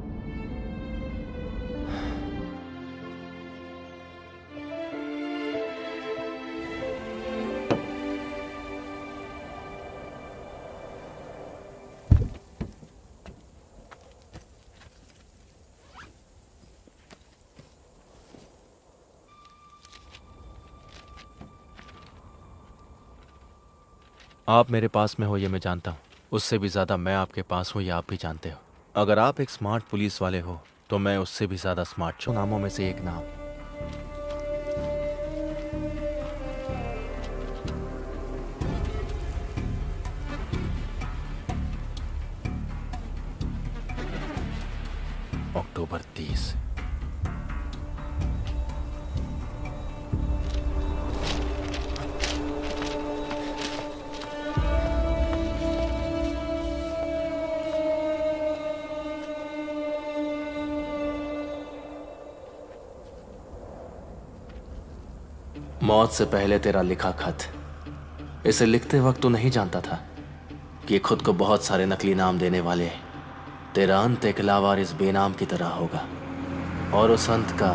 आप मेरे पास में हो ये मैं जानता हूँ, उससे भी ज़्यादा मैं आपके पास हूँ ये आप भी जानते हो। अगर आप एक स्मार्ट पुलिस वाले हो तो मैं उससे भी ज़्यादा स्मार्ट हूँ। नामों में से एक नाम, अक्टूबर 30। मौत से पहले तेरा लिखा खत। इसे लिखते वक्त तू नहीं जानता था कि खुद को बहुत सारे नकली नाम देने वाले तेरा अंत एक लावारिस बेनाम की तरह होगा, और उस अंत का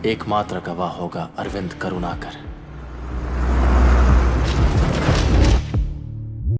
एकमात्र गवाह होगा अरविंद करुणाकर।